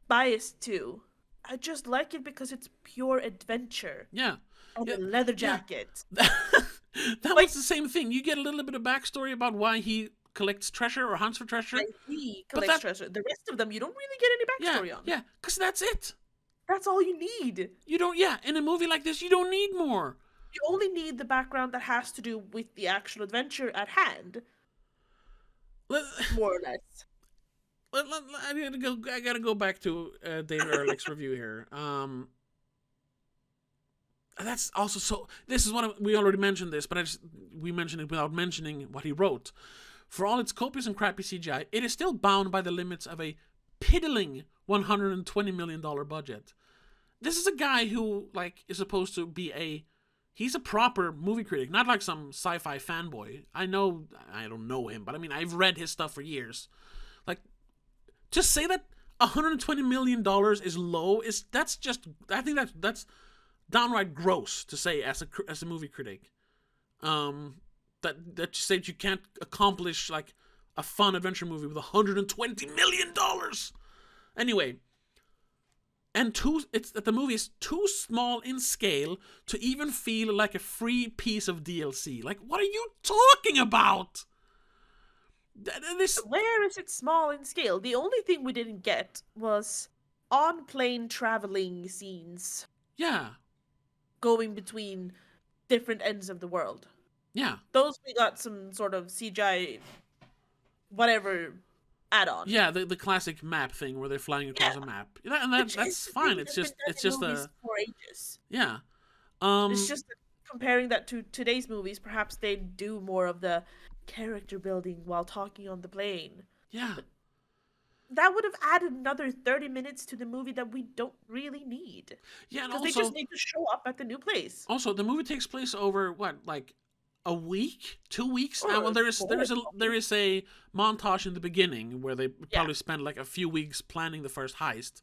bias to. I just like it because it's pure adventure Yeah. and Yeah. a leather Yeah. jacket. That was the same thing. You get a little bit of backstory about why he collects treasure or hunts for treasure. Like he collects treasure. The rest of them, you don't really get any backstory on. Yeah, because that's it. That's all you need. You don't, yeah, in a movie like this, you don't need more. You only need the background that has to do with the actual adventure at hand. More or less. I gotta go back to David Ehrlich's review here. That's also so. This is what we already mentioned this, but we mentioned it without mentioning what he wrote. For all its copious and crappy CGI, it is still bound by the limits of a piddling $120 million budget. This is a guy who is supposed to be he's a proper movie critic, not like some sci-fi fanboy. I don't know him, but I mean, I've read his stuff for years. Just say that $120 million is low I think that's downright gross to say as a movie critic. That you say that you can't accomplish a fun adventure movie with $120 million. Anyway, and the movie is too small in scale to even feel like a free piece of DLC. What are you talking about? Where is it small in scale? The only thing we didn't get was on-plane traveling scenes. Yeah. Going between different ends of the world. Yeah. Those we got some sort of CGI whatever add-on. Yeah, the classic map thing where they're flying across a map. And that's fine. It's just for ages. Yeah. It's just that comparing that to today's movies, perhaps they do more of the character building while talking on the plane. Yeah. But that would have added another 30 minutes to the movie that we don't really need. Yeah, and because they just need to show up at the new place. Also, the movie takes place over a week, 2 weeks. Well, there is a montage in the beginning where they probably spend a few weeks planning the first heist.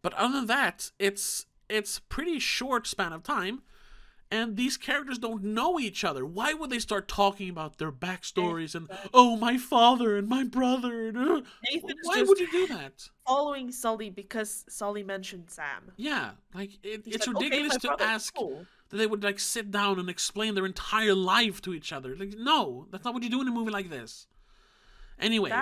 But other than that, it's pretty short span of time. And these characters don't know each other. Why would they start talking about their backstories and, oh, my father and my brother? And, why would you do that? Following Sully because Sully mentioned Sam. Yeah, it's ridiculous to ask that they would sit down and explain their entire life to each other. No, that's not what you do in a movie like this. Anyway.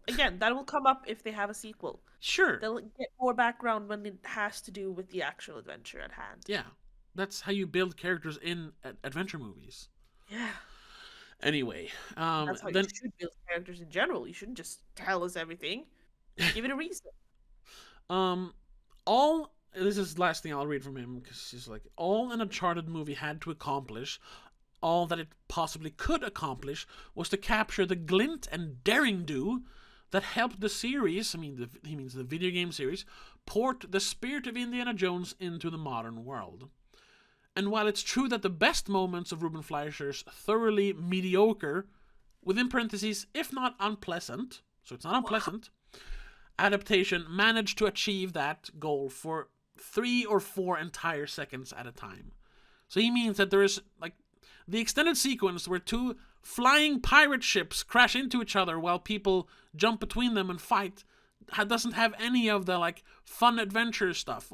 Again, that will come up if they have a sequel. Sure. They'll get more background when it has to do with the actual adventure at hand. Yeah. That's how you build characters in adventure movies. Yeah. Anyway, that's how you should build characters in general. You shouldn't just tell us everything. Give it a reason. This is the last thing I'll read from him because he's all an Uncharted movie had to accomplish, all that it possibly could accomplish, was to capture the glint and daring do that helped the series. He means the video game series, port the spirit of Indiana Jones into the modern world. And while it's true that the best moments of Ruben Fleischer's thoroughly mediocre, within parentheses, if not unpleasant, so it's not unpleasant, adaptation managed to achieve that goal for 3 or 4 entire seconds at a time. So he means that there is, the extended sequence where 2 flying pirate ships crash into each other while people jump between them and fight doesn't have any of the, fun adventure stuff.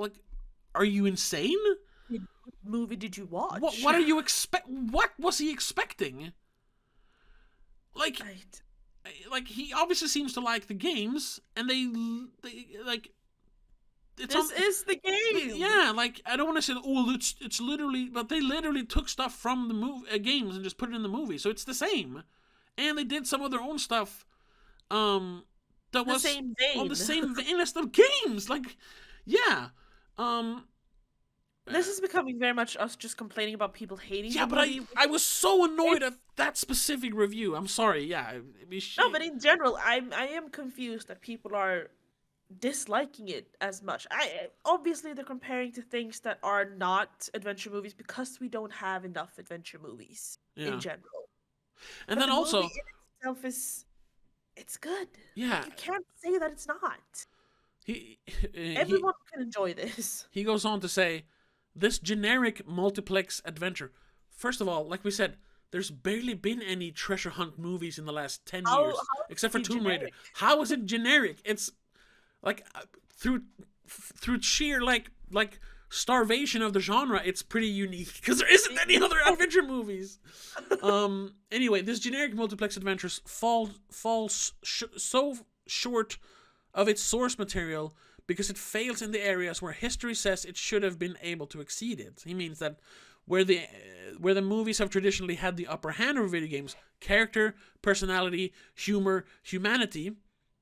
Are you insane? What movie did you watch? What are you What was he expecting? He obviously seems to like the games, and they this is the game. Yeah, I don't want to say, it's literally, but they literally took stuff from the games and just put it in the movie, so it's the same, and they did some of their own stuff. That was same vein. On the same vein as the games, yeah. This is becoming very much us just complaining about people hating. Yeah, but I was so annoyed at that specific review. I'm sorry. Yeah. No, but in general, I am confused that people are disliking it as much. Obviously they're comparing to things that are not adventure movies because we don't have enough adventure movies in Yeah. general. And But then the movie also, in itself it's good. yeah, Like you can't say that it's not. he Everyone can enjoy this. he goes on to say, this generic multiplex adventure. First of all, like we said, there's barely been any treasure hunt movies in the last 10 How years, is except for it Tomb Raider. generic? How is it generic? It's like through sheer like starvation of the genre, it's pretty unique because there isn't any other adventure movies. Anyway, this generic multiplex adventures falls so short of its source material because it fails in the areas where history says it should have been able to exceed it. He means that where the movies have traditionally had the upper hand over video games, character, personality, humor, humanity,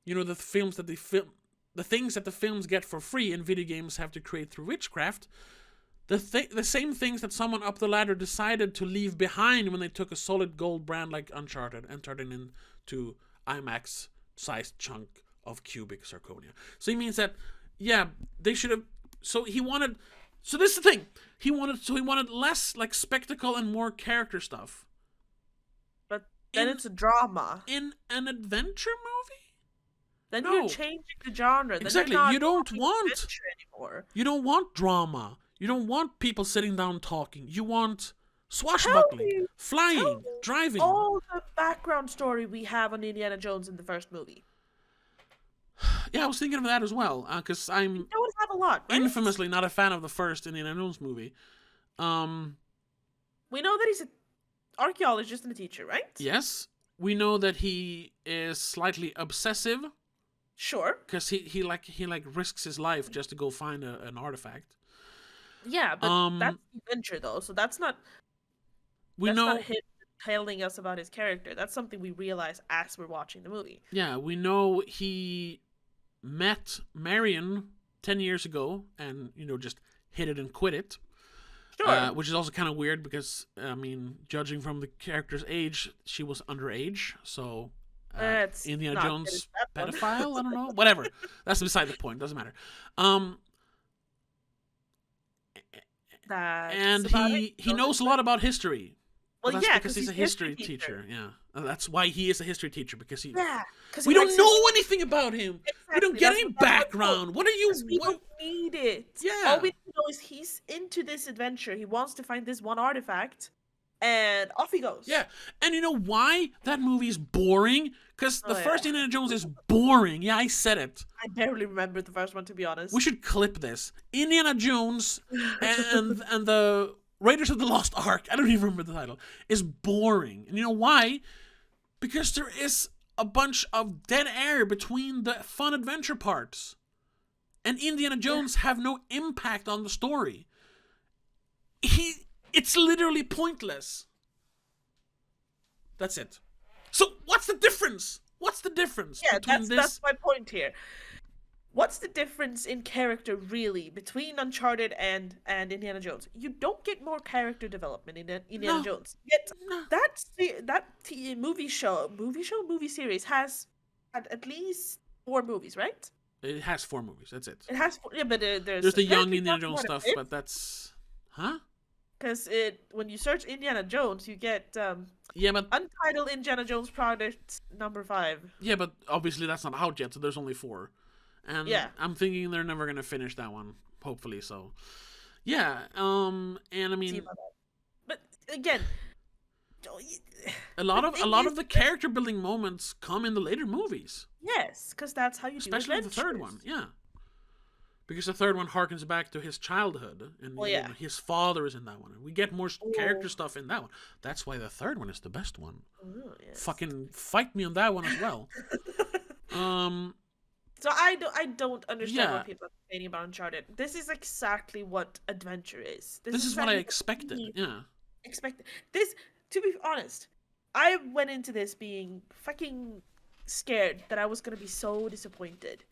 the films that the things that the films get for free and video games have to create through witchcraft, the same things that someone up the ladder decided to leave behind when they took a solid gold brand like Uncharted and turned it into IMAX-sized chunk of cubic zirconia. So he means that, yeah, they should have. So this is the thing. He wanted less like spectacle and more character stuff. But then it's a drama. In an adventure movie? Then No. you're changing the genre. Then Exactly. You're not You don't doing want adventure anymore. You don't want drama. You don't want people sitting down talking. You want swashbuckling, flying, driving. All the background story we have on Indiana Jones in the first movie. Yeah, I was thinking of that as well, because I'm You don't have a lot, right? infamously not a fan of the first Indiana Jones movie. We know that he's an archaeologist and a teacher, right? Yes, we know that he is slightly obsessive. Sure. Because he risks his life just to go find an artifact. Yeah, but that's adventure though, so that's not. Not him telling us about his character. That's something we realize as we're watching the movie. Yeah, we know he met Marion 10 years ago and just hit it and quit it. Sure. Which is also kind of weird because judging from the character's age, she was underage, so. Indiana Jones pedophile? I don't know. Whatever. That's beside the point. Doesn't matter. And he knows a lot about history. Well, that's yeah, because he's a history teacher. Yeah, that's why he is a history teacher because we don't know anything about him. Exactly, we don't get any background. What are you? We don't need it. Yeah. All we know is he's into this adventure. He wants to find this one artifact. And off he goes. Yeah, and you know why that movie is boring? Because the first Indiana Jones is boring. Yeah, I said it. I barely remember the first one, to be honest. We should clip this. Indiana Jones and the Raiders of the Lost Ark, I don't even remember the title, is boring. And you know why? Because there is a bunch of dead air between the fun adventure parts. And Indiana Jones have no impact on the story. It's literally pointless. That's it. So what's the difference? What's the difference between that's my point here. What's the difference in character really between Uncharted and Indiana Jones? You don't get more character development in Indiana Jones. Yet that movie series has at least 4 movies, right? It has 4 movies. That's it. It has 4, yeah, but there's the young Indiana Jones stuff, but that's because when you search Indiana Jones, you get but Untitled Indiana Jones Project number 5. Yeah, but obviously that's not out yet, so there's only 4. And I'm thinking they're never gonna finish that one, hopefully. So, yeah. And I mean, but again, a lot of the character building moments come in the later movies. Yes, because that's how you do especially the third one. Yeah. Because the third one harkens back to his childhood, and his father is in that one. We get more character stuff in that one. That's why the third one is the best one. Ooh, yes. Fucking fight me on that one as well. So I don't understand what people are saying about Uncharted. This is exactly what adventure is. This is what I expected. Yeah. Expected this. To be honest, I went into this being fucking scared that I was gonna be so disappointed.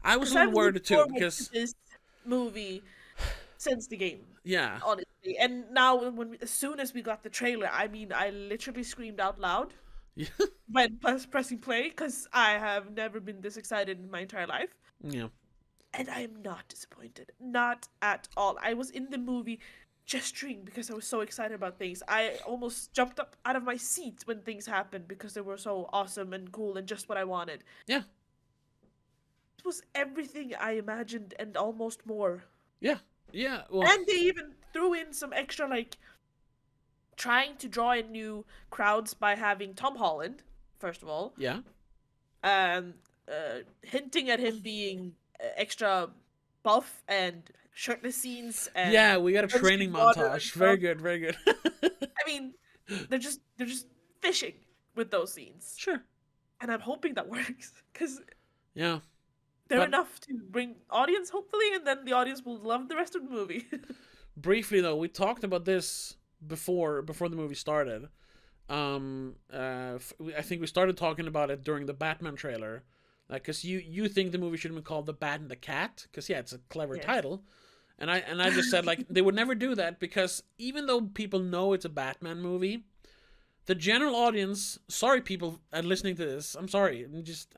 I was a little worried too because this movie since the game. Yeah. Honestly, and now as soon as we got the trailer, I mean, I literally screamed out loud. Yeah. when pressing play, because I have never been this excited in my entire life. Yeah. And I am not disappointed. Not at all. I was in the movie gesturing because I was so excited about things. I almost jumped up out of my seat when things happened because they were so awesome and cool and just what I wanted. Yeah. It was everything I imagined and almost more. Yeah. Yeah. Well. And they even threw in some extra, like, trying to draw in new crowds by having Tom Holland, first of all. Yeah. And hinting at him being extra buff and shirtless scenes and Yeah, we got a training montage. Very good, very good. I mean, they're just fishing with those scenes. Sure. And I'm hoping that works because yeah, they're enough to bring audience, hopefully, and then the audience will love the rest of the movie. Briefly though, we talked about this before the movie started. I think we started talking about it during the Batman trailer, like, cause you think the movie should have been called The Bat and the Cat, cause yeah, it's a clever title, and I just said like they would never do that because even though people know it's a Batman movie, the general audience, sorry people listening to this, I'm sorry, this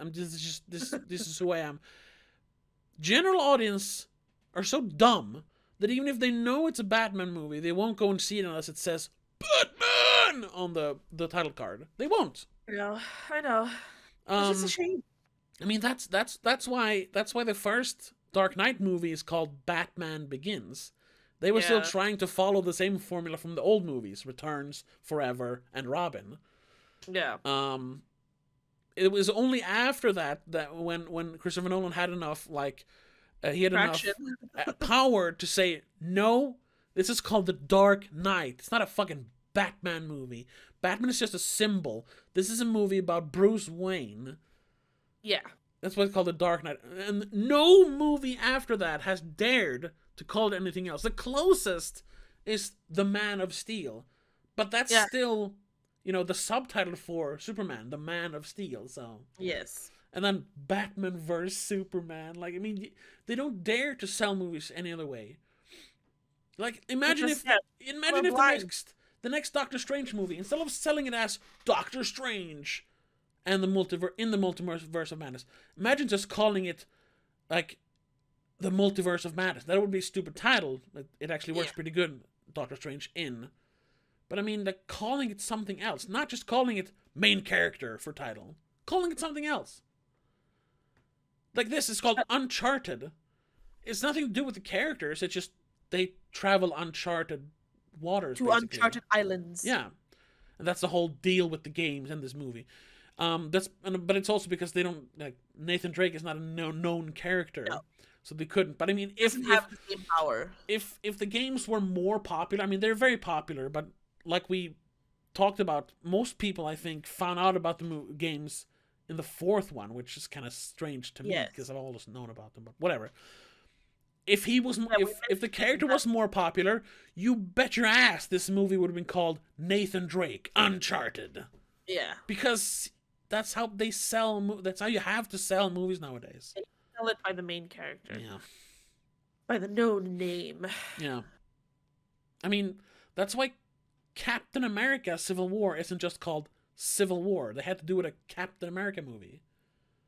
is who I am. General audience are so dumb that even if they know it's a Batman movie, they won't go and see it unless it says Batman on the title card. They won't. I know. It's just a shame. I mean, that's why the first Dark Knight movie is called Batman Begins. They were still trying to follow the same formula from the old movies, Returns, Forever, and Robin. Yeah. It was only after that when Christopher Nolan had enough, like, he had enough power to say, no, this is called The Dark Knight. It's not a fucking Batman movie. Batman is just a symbol. This is a movie about Bruce Wayne. Yeah. That's why it's called The Dark Knight. And no movie after that has dared to call it anything else. The closest is The Man of Steel. But that's still, the subtitle for Superman, The Man of Steel. So yes. And then Batman vs. Superman. Like, I mean, they don't dare to sell movies any other way. Like, imagine if the next Doctor Strange movie, instead of selling it as Doctor Strange and the multiverse of madness, imagine just calling it like the Multiverse of Madness. That would be a stupid title. It actually works pretty good, Doctor Strange in. But I mean, like, calling it something else, not just calling it main character for title, calling it something else. Like, this is called Uncharted. It's nothing to do with the characters. It's just they travel uncharted waters, to uncharted islands. Yeah, and that's the whole deal with the games in this movie. But it's also because they don't, like, Nathan Drake is not a known character, so they couldn't. But I mean, if have the same power. If the games were more popular, I mean, they're very popular, but like we talked about, most people, I think, found out about the games in the fourth one, which is kind of strange to me because I've always known about them. But whatever. If he was, if the character was more popular, you bet your ass this movie would have been called Nathan Drake Uncharted. Yeah, because that's how they sell. That's how you have to sell movies nowadays. They sell it by the main character. Yeah, by the known name. Yeah, I mean, that's why Captain America: Civil War isn't just called Civil War. They had to do it a Captain America movie.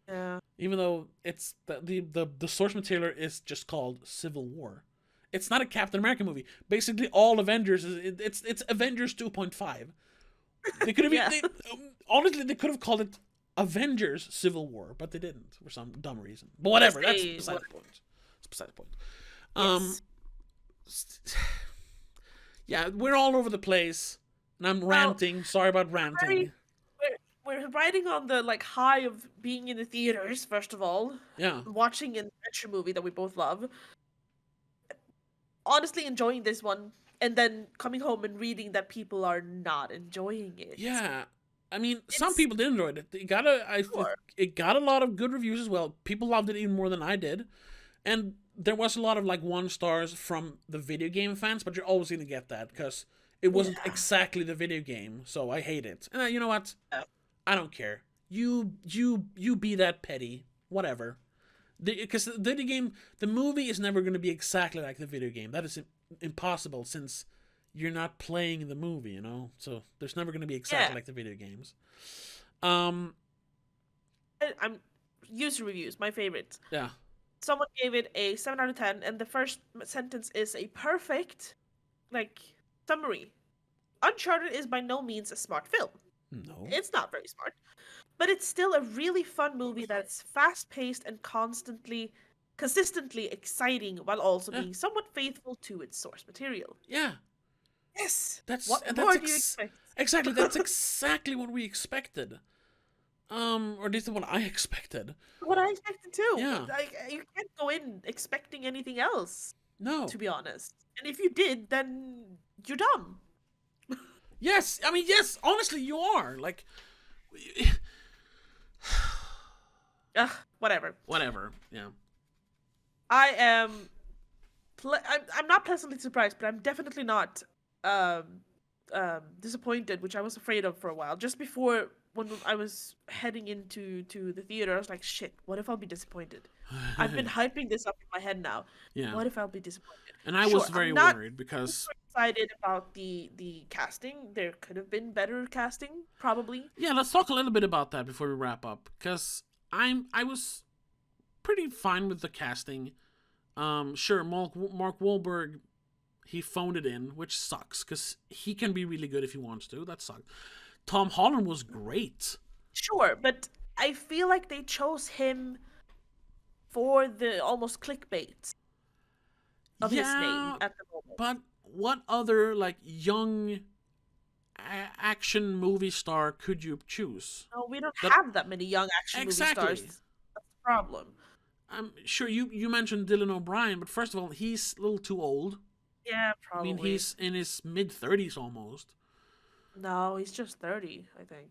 Yeah. Even though it's the source material is just called Civil War. It's not a Captain America movie. Basically, all Avengers it's Avengers 2.5. They could have honestly they could have called it Avengers Civil War, but they didn't for some dumb reason. But whatever, that's beside the point. It's beside the point. Yeah, we're all over the place, and I'm ranting. Sorry about ranting. We're riding on the, like, high of being in the theaters, first of all. Yeah. Watching an adventure movie that we both love. Honestly enjoying this one, and then coming home and reading that people are not enjoying it. Yeah. I mean, some people did enjoy it. It got a lot of good reviews as well. People loved it even more than I did. And there was a lot of, like, 1 stars from the video game fans, but you're always going to get that because it wasn't exactly the video game, so I hate it. And you know what? I don't care. You be that petty. Whatever. Because the video game, the movie is never going to be exactly like the video game. That is impossible since you're not playing the movie, So there's never going to be exactly like the video games. Um, I'm user reviews, my favorites. yeah. Someone gave it a 7 out of 10, and the first sentence is a perfect, like, summary. Uncharted is by no means a smart film. No. It's not very smart, but it's still a really fun movie that's fast-paced and consistently exciting while also being somewhat faithful to its source material. Yeah. Yes. That's What more do you expect? Exactly. That's exactly what we expected. Or at least what I expected. What I expected too. Yeah. You can't go in expecting anything else. No. To be honest, and if you did, then you're dumb. Yes, I mean, yes. Honestly, you are like. Whatever. Whatever. Yeah. I am. I'm not pleasantly surprised, but I'm definitely not disappointed, which I was afraid of for a while. Just before, when I was heading into the theater, I was like, "Shit, what if I'll be disappointed?" I've been hyping this up in my head now. Yeah. What if I'll be disappointed? And I was very worried because super excited about the casting. There could have been better casting, probably. Yeah, let's talk a little bit about that before we wrap up, because I was pretty fine with the casting. Sure, Mark Wahlberg, he phoned it in, which sucks because he can be really good if he wants to. That sucks. Tom Holland was great. Sure, but I feel like they chose him for the almost clickbait of his name at the moment. But what other like young action movie star could you choose? No, we don't have that many young action movie stars. That's the problem. I'm sure you mentioned Dylan O'Brien, but first of all, he's a little too old. Yeah, probably. I mean, he's in his mid-30s almost. No, he's just 30, I think.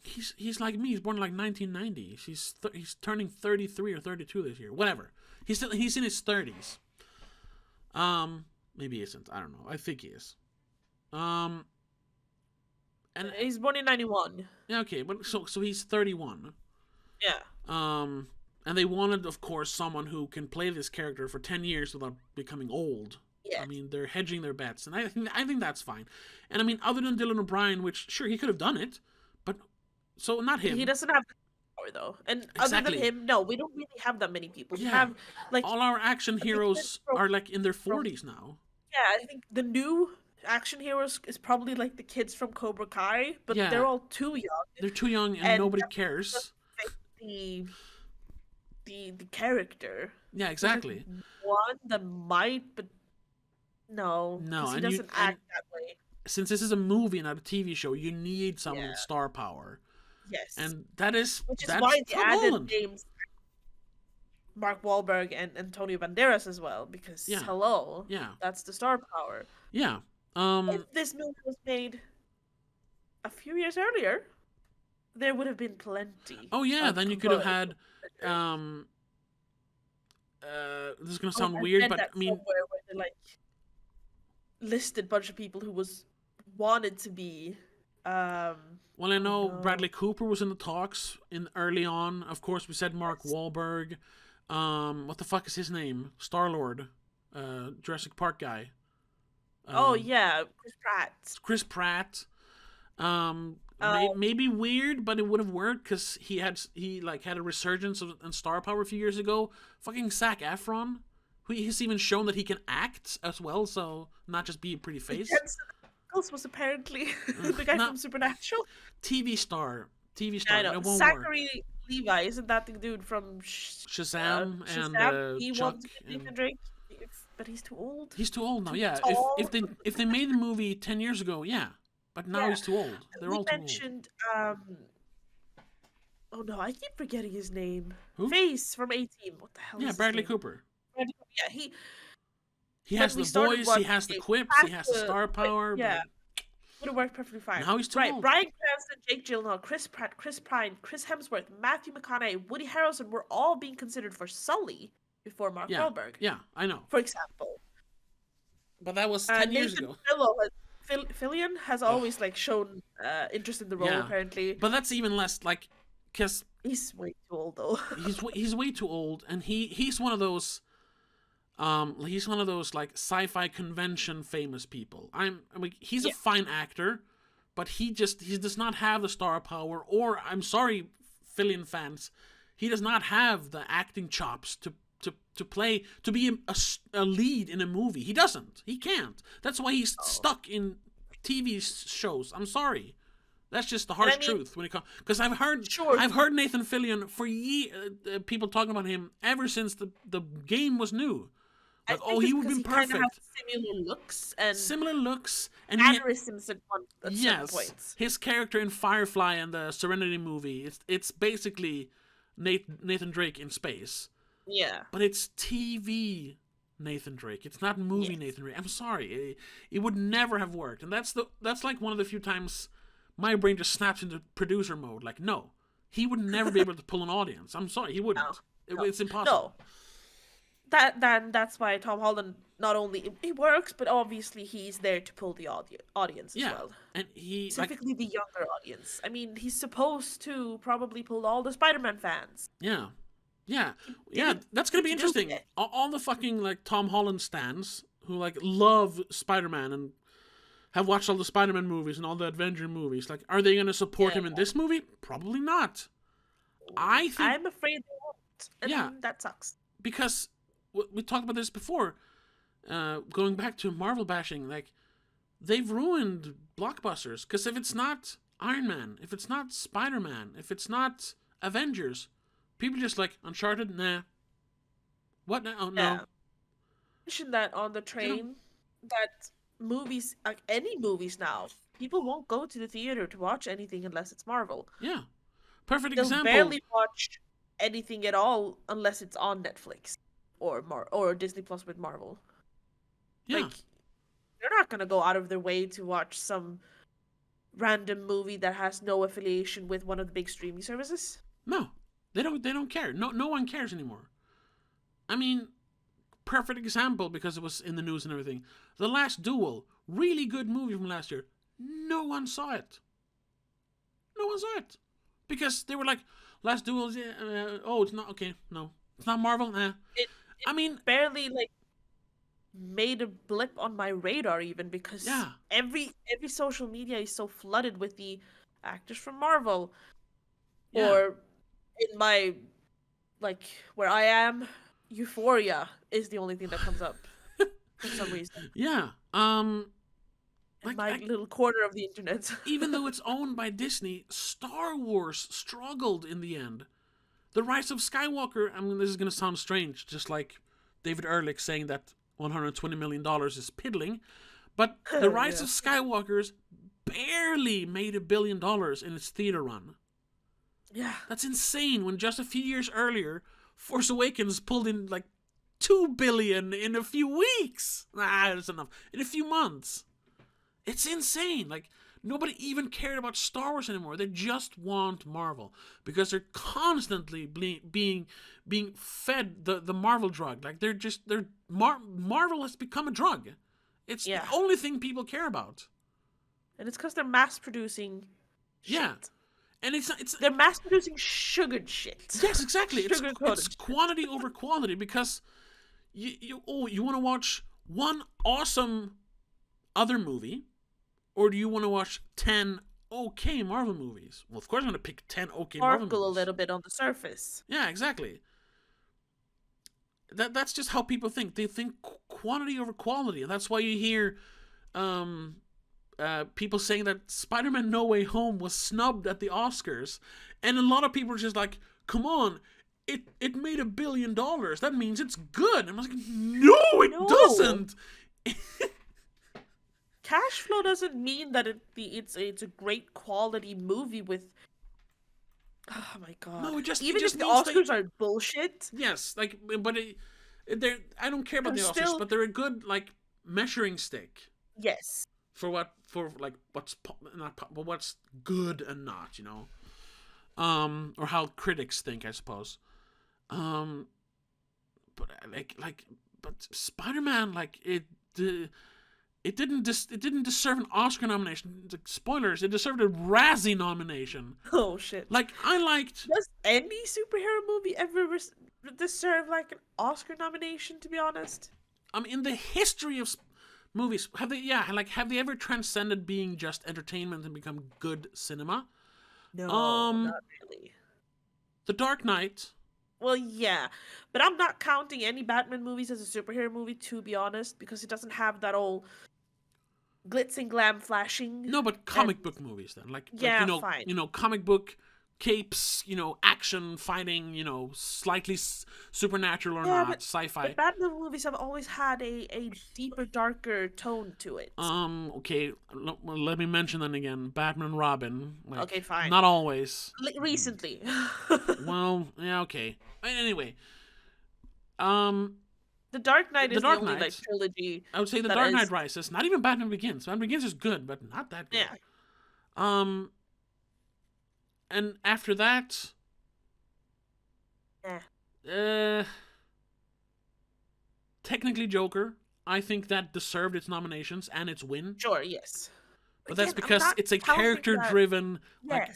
He's like me. He's born in like 1990. He's turning 33 or 32 this year. Whatever. He's in his 30s. Maybe he isn't. I don't know. I think he is. And he's born in 91. Yeah, okay, but so he's 31. Yeah. And they wanted, of course, someone who can play this character for 10 years without becoming old. Yeah. I mean, they're hedging their bets, and I think that's fine. And I mean, other than Dylan O'Brien, which sure he could have done it, but so not him. He doesn't have the power though, and other than him, no, we don't really have that many people. We have like all our action heroes are like in their 40s now. Yeah, I think the new action heroes is probably like the kids from Cobra Kai, but they're all too young. They're too young, and nobody cares. The character. Yeah, exactly. Like one that might, but no, he doesn't act that way. Since this is a movie, not a TV show, you need some star power. Yes, and that's why they added names Mark Wahlberg and Antonio Banderas as well, because that's the star power. Yeah. If this movie was made a few years earlier, there would have been plenty. Oh yeah, then you could have had. This is gonna sound weird, but I mean, where they like listed a bunch of people who wanted to be. Well, I know Bradley Cooper was in the talks early on. Of course, we said Mark Wahlberg. What the fuck is his name? Star-Lord, Jurassic Park guy. Chris Pratt. Maybe weird, but it would have worked because he had a resurgence in star power a few years ago. Fucking Zac Efron, he's even shown that he can act as well, so not just be a pretty face. Was apparently the guy from Supernatural. TV star. I know. Zachary Levi, isn't that the dude from Shazam? And he wants to be Nathan Drake, but he's too old. He's too old now. Yeah. If they made the movie 10 years ago, yeah. But now he's too old. They're all too old. Mentioned, oh no, I keep forgetting his name. Who? Face from A-Team. What the hell? Yeah, is Bradley his name? Cooper. Yeah, he has the voice. He has the quips. He has the star power. Yeah, would have worked perfectly fine. Now he's too old. Bryan Cranston, Jake Gyllenhaal, Chris Pratt, Chris Pine, Chris Hemsworth, Matthew McConaughey, Woody Harrelson were all being considered for Sully before Mark Wahlberg. Yeah, I know. For example. But that was 10 years ago. Fillion has always shown interest in the role apparently. But that's even less because he's way too old though. he's way too old, and he's one of those. He's one of those sci-fi convention famous people. He's a fine actor, but he does not have the star power, or I'm sorry, Fillion fans, he does not have the acting chops to be a lead in a movie. He doesn't. He can't. That's why he's stuck in TV shows. I'm sorry. That's just the harsh truth when it comes. Because I've heard Nathan Fillion for people talking about him ever since the game was new. Like, he would have been perfect. Kind of similar looks and mannerisms at certain points. His character in Firefly and the Serenity movie, it's basically Nathan Drake in space. Yeah. But it's TV Nathan Drake. It's not movie Nathan Drake. I'm sorry. It would never have worked. And that's like one of the few times my brain just snaps into producer mode. Like, no. He would never be able to pull an audience. I'm sorry. He wouldn't. No. It's impossible. No. That's why Tom Holland, not only he works, but obviously he's there to pull the audience as well. And he specifically the younger audience. I mean, he's supposed to probably pull all the Spider-Man fans. Yeah. That's gonna be interesting. All the fucking like Tom Holland stans who like love Spider-Man and have watched all the Spider-Man movies and all the Avenger movies. Like, are they gonna support him in this movie? Probably not. I'm afraid they won't. And that sucks. Because we talked about this before. Going back to Marvel bashing, like they've ruined blockbusters. Because if it's not Iron Man, if it's not Spider-Man, if it's not Avengers, people just like Uncharted. Nah. What now? Oh, no. I mentioned that on the train. That movies, like any movies now, people won't go to the theater to watch anything unless it's Marvel. Yeah. Perfect They'll example. barely watch anything at all unless it's on Netflix or Disney Plus with Marvel. Yeah. Like, they're not gonna go out of their way to watch some random movie that has no affiliation with one of the big streaming services. No, they don't care. No one cares anymore. I mean, perfect example because it was in the news and everything. The Last Duel, really good movie from last year. No one saw it. Because they were like, Last Duel, it's not, okay, no. It's not Marvel, nah. It barely, like, made a blip on my radar even because every social media is so flooded with the actors from Marvel. Yeah. Or in my, like, where I am, Euphoria is the only thing that comes up for some reason. Yeah. Like, my little corner of the internet. Even though it's owned by Disney, Star Wars struggled in the end. The Rise of Skywalker, I mean, this is going to sound strange, just like David Ehrlich saying that $120 million is piddling, but The Rise of Skywalker's barely made $1 billion in its theater run. Yeah. That's insane, when just a few years earlier, Force Awakens pulled in like $2 billion in a few weeks. That's enough. In a few months. It's insane. Like, nobody even cared about Star Wars anymore. They just want Marvel because they're constantly being fed the Marvel drug. Like, Marvel has become a drug. It's the only thing people care about. And it's because they're mass producing shit. Yeah. And they're mass producing sugared shit. Yes, exactly. It's quantity over quality because you want to watch one awesome other movie, or do you want to watch 10 okay Marvel movies? Well, of course I'm going to pick 10 okay Marvel movies. Sparkle a little bit on the surface. Yeah, exactly. That's just how people think. They think quantity over quality. And that's why you hear people saying that Spider-Man No Way Home was snubbed at the Oscars. And a lot of people are just like, come on, it made $1 billion. That means it's good. And I was like, no, it doesn't. Cash flow doesn't mean that it's a great quality movie with. Oh my god! No, it just even it just if the Oscars are bullshit. Yes, like, but I don't care about the Oscars, but they're a good like measuring stick. Yes. For what's good and not, you know, or how critics think, I suppose. But Spider-Man, like it didn't deserve an Oscar nomination. Spoilers, it deserved a Razzie nomination. Oh shit! Like, I liked. Does any superhero movie ever deserve like an Oscar nomination? To be honest, I mean, in the history of movies, have they ever transcended being just entertainment and become good cinema? No, not really. The Dark Knight. Well, yeah, but I'm not counting any Batman movies as a superhero movie, to be honest, because it doesn't have that old glitz and glam flashing. No, but comic book movies then, fine. Comic book capes, action, fighting, slightly supernatural or not, sci-fi. But Batman movies have always had a deeper, darker tone to it. Okay, let me mention then again, Batman and Robin. Okay, fine. Not always. Recently. Well, yeah, okay. Anyway, The Dark Knight is the only trilogy. I would say The Dark Knight Rises. Not even Batman Begins. Batman Begins is good, but not that good. Yeah. And after that, technically Joker. I think that deserved its nominations and its win. Sure, yes. But that's because it's a character-driven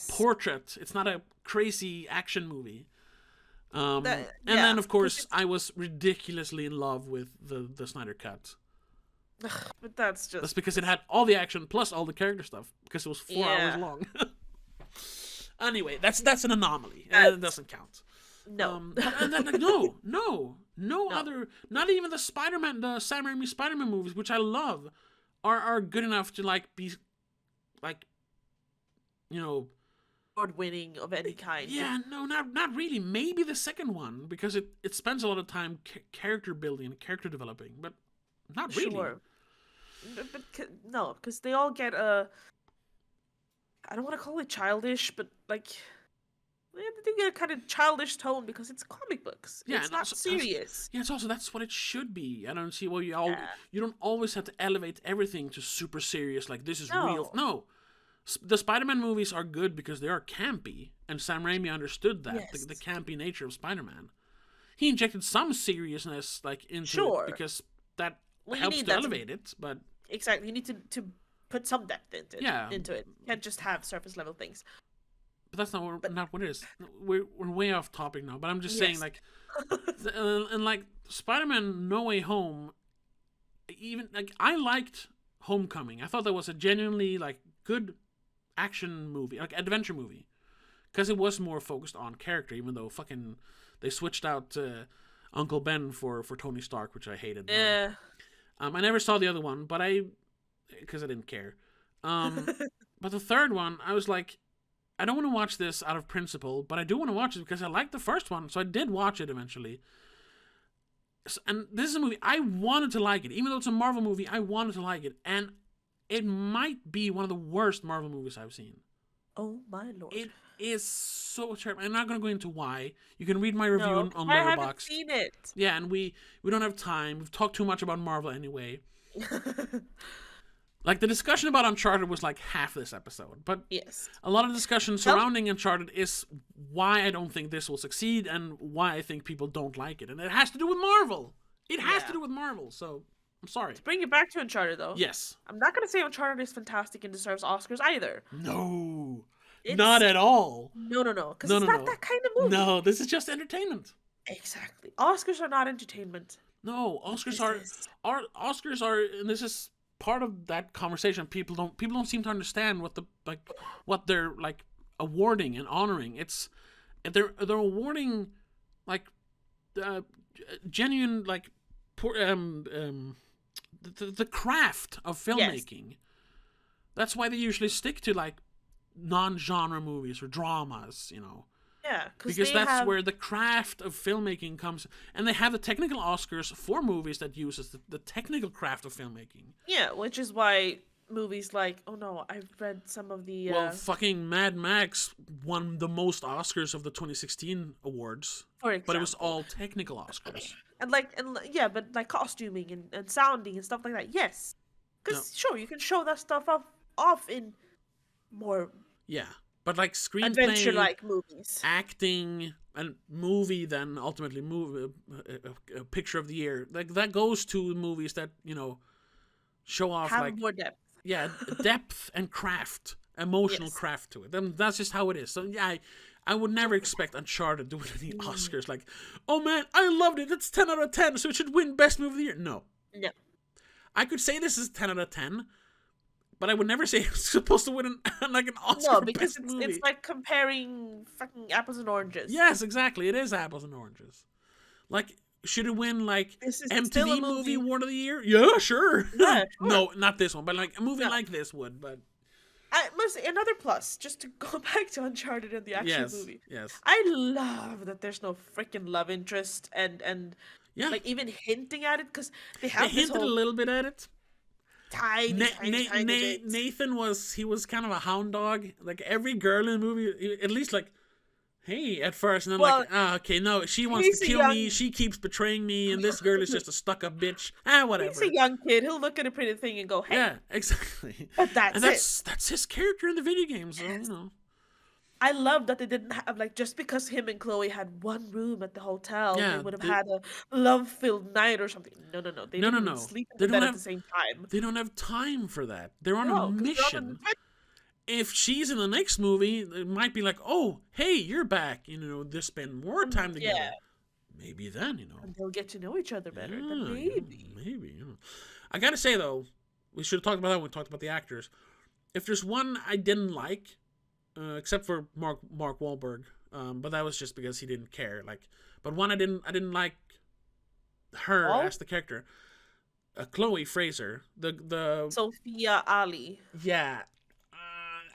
portrait. It's not a crazy action movie. And then, of course, I was ridiculously in love with the Snyder Cut. But that's because it had all the action plus all the character stuff, because it was 4 hours long. Anyway, that's an anomaly. It doesn't count. No. And then, no other, not even the Spider-Man, the Sam Raimi Spider-Man movies, which I love, are good enough to be award-winning of any kind. Yeah, no, not really. Maybe the second one, because it spends a lot of time character building and character developing, but not really. Sure. But no, because they all get I don't want to call it childish, but they do get a kind of childish tone because it's comic books. Yeah, it's not serious. Yeah, it's also, that's what it should be. I don't see why you don't always have to elevate everything to super serious, like this is real. No. The Spider-Man movies are good because they are campy, and Sam Raimi understood that, yes. the campy nature of Spider-Man. He injected some seriousness into it because that helps to elevate it, but... Exactly, you need to put some depth into it. You can't just have surface level things. But that's not what it is. We're way off topic now, but I'm just saying, and Spider-Man No Way Home, even, I liked Homecoming. I thought that was a genuinely, good action movie, adventure movie, because it was more focused on character, even though they switched out Uncle Ben for Tony Stark, which I hated. Yeah. I never saw the other one, because I didn't care. But the third one, I was like, I don't want to watch this out of principle, but I do want to watch it because I liked the first one, so I did watch it eventually. And this is a movie, I wanted to like it. Even though it's a Marvel movie, I wanted to like it. And it might be one of the worst Marvel movies I've seen. Oh my lord. It is so terrible. I'm not going to go into why. You can read my review on Letterboxd. I haven't seen it. Yeah, and we don't have time. We've talked too much about Marvel anyway. The discussion about Uncharted was half this episode. But yes, a lot of discussion surrounding Uncharted is why I don't think this will succeed and why I think people don't like it. And it has to do with Marvel. It has to do with Marvel, so I'm sorry. To bring it back to Uncharted, though. Yes. I'm not going to say Uncharted is fantastic and deserves Oscars either. No. Not at all. No. Because it's not that kind of movie. No, this is just entertainment. Exactly. Oscars are not entertainment. No, Oscars are, and this is part of that conversation. People don't seem to understand what they're awarding and honoring. They're awarding genuine the craft of filmmaking. Yes. That's why they usually stick to non-genre movies or dramas, Yeah, because that's where the craft of filmmaking comes, and they have the technical Oscars for movies that uses the technical craft of filmmaking. Yeah, which is why movies I've read some of the. Well, fucking Mad Max won the most Oscars of the 2016 awards, for example. But it was all technical Oscars. But costuming and sounding and stuff like that. Yes, because sure you can show that stuff off in more. Yeah. But screenplay, adventure-like movies, acting, and movie, then ultimately a picture of the year. That goes to movies that show off have more depth. Yeah, depth and craft, emotional craft to it. And that's just how it is. So yeah, I would never expect Uncharted to win any Oscars. Oh man, I loved it. It's 10 out of 10, so it should win Best Movie of the Year. No. I could say this is 10 out of 10, but I would never say it's supposed to win an Oscar No, for because best movie. it's like comparing fucking apples and oranges. Yes, exactly. It is apples and oranges. Like, should it win like This is still MTV a Movie movie. Award of the Year? Yeah, sure. Yeah, sure. No, not this one, but like a movie No. like this would. But I must say, another plus, just to go back to Uncharted and the actual yes, movie. yes, I love that there's no freaking love interest and yeah. like even hinting at it, because they They have this hinted a whole little bit at it. tiny bit. Nathan was kind of a hound dog. Like every girl in the movie, at least like, hey, at first, and then Well, like, okay, no, she wants he's to a kill young- me. She keeps betraying me, and this girl is just a stuck-up bitch. Whatever. He's a young kid. He'll look at a pretty thing and go, "Hey." Yeah, exactly. But And that's his character in the video game. So you know. I love that they didn't have, like, just because him and Chloe had one room at the hotel, Yeah, they would have they- had a love-filled night or something. No. They No, didn't no, even no. sleep They in don't bed have- at the same time. They don't have time for that. They're on No, a 'cause they're on mission. If she's in the next movie, it might be like, oh, hey, you're back. You know, they spend more time together. Yeah. Maybe then, you know. And they'll get to know each other better. Yeah, Then maybe. Maybe. You know. I gotta say though, we should have talked about that when we talked about the actors. If there's one I didn't like, except for Mark Wahlberg, but that was just because he didn't care. Like, but one I didn't like her Oh? as the character, Chloe Frazer, the Sophia Ali. yeah,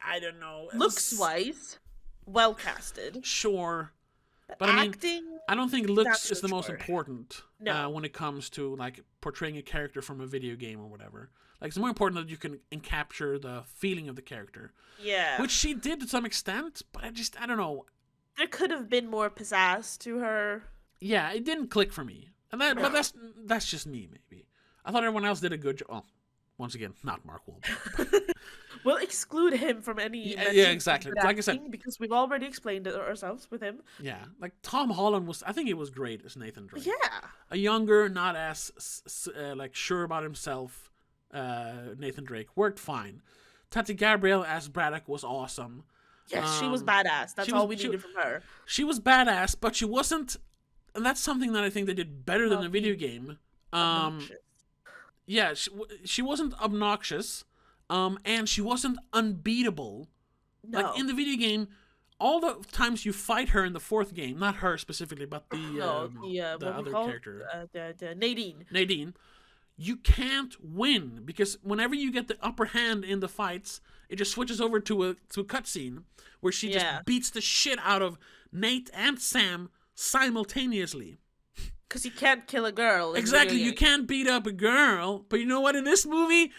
I don't know. Looks-wise, well casted. Sure, but I mean, Acting, I don't think not looks so is the most sure. important No. when it comes to like portraying a character from a video game or whatever. Like it's more important that you can capture the feeling of the character, yeah. which she did to some extent. But I don't know. There could have been more pizzazz to her. Yeah, it didn't click for me, and but that's just me. Maybe I thought everyone else did a good job. Oh, once again, not Mark Wahlberg. We'll exclude him from any Yeah, mention of exactly. good Like I said- acting, because we've already explained it ourselves with him. Yeah, like Tom Holland was. I think he was great as Nathan Drake. Yeah. A younger, not as like sure about himself, Nathan Drake worked fine. Tati Gabrielle as Braddock was awesome. Yes, she was Um, badass. That's she all was- we needed from her. She was badass, but she wasn't, and that's something that I think they did better than Not the video game. Obnoxious. Yeah, she wasn't obnoxious, and she wasn't unbeatable. No. Like in the video game, all the times you fight her in the fourth game, not her specifically, but the No, the what we other call character, the Nadine. Nadine, you can't win because whenever you get the upper hand in the fights, it just switches over to a cutscene where she Yeah. just beats the shit out of Nate and Sam simultaneously. Because you can't kill a girl. in Exactly, video you games. can't beat up a girl, but you know what? In this movie,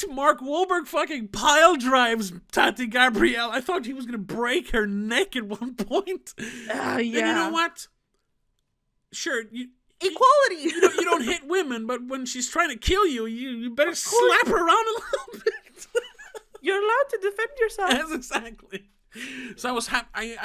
Mark Wahlberg fucking pile drives Tati Gabrielle. I thought he was gonna break her neck at one point. Yeah. And you know what? Sure, Equality. you don't hit women, but when she's trying to kill you, you better slap her around a little bit. You're allowed to defend yourself. Yes, exactly. So I was happy.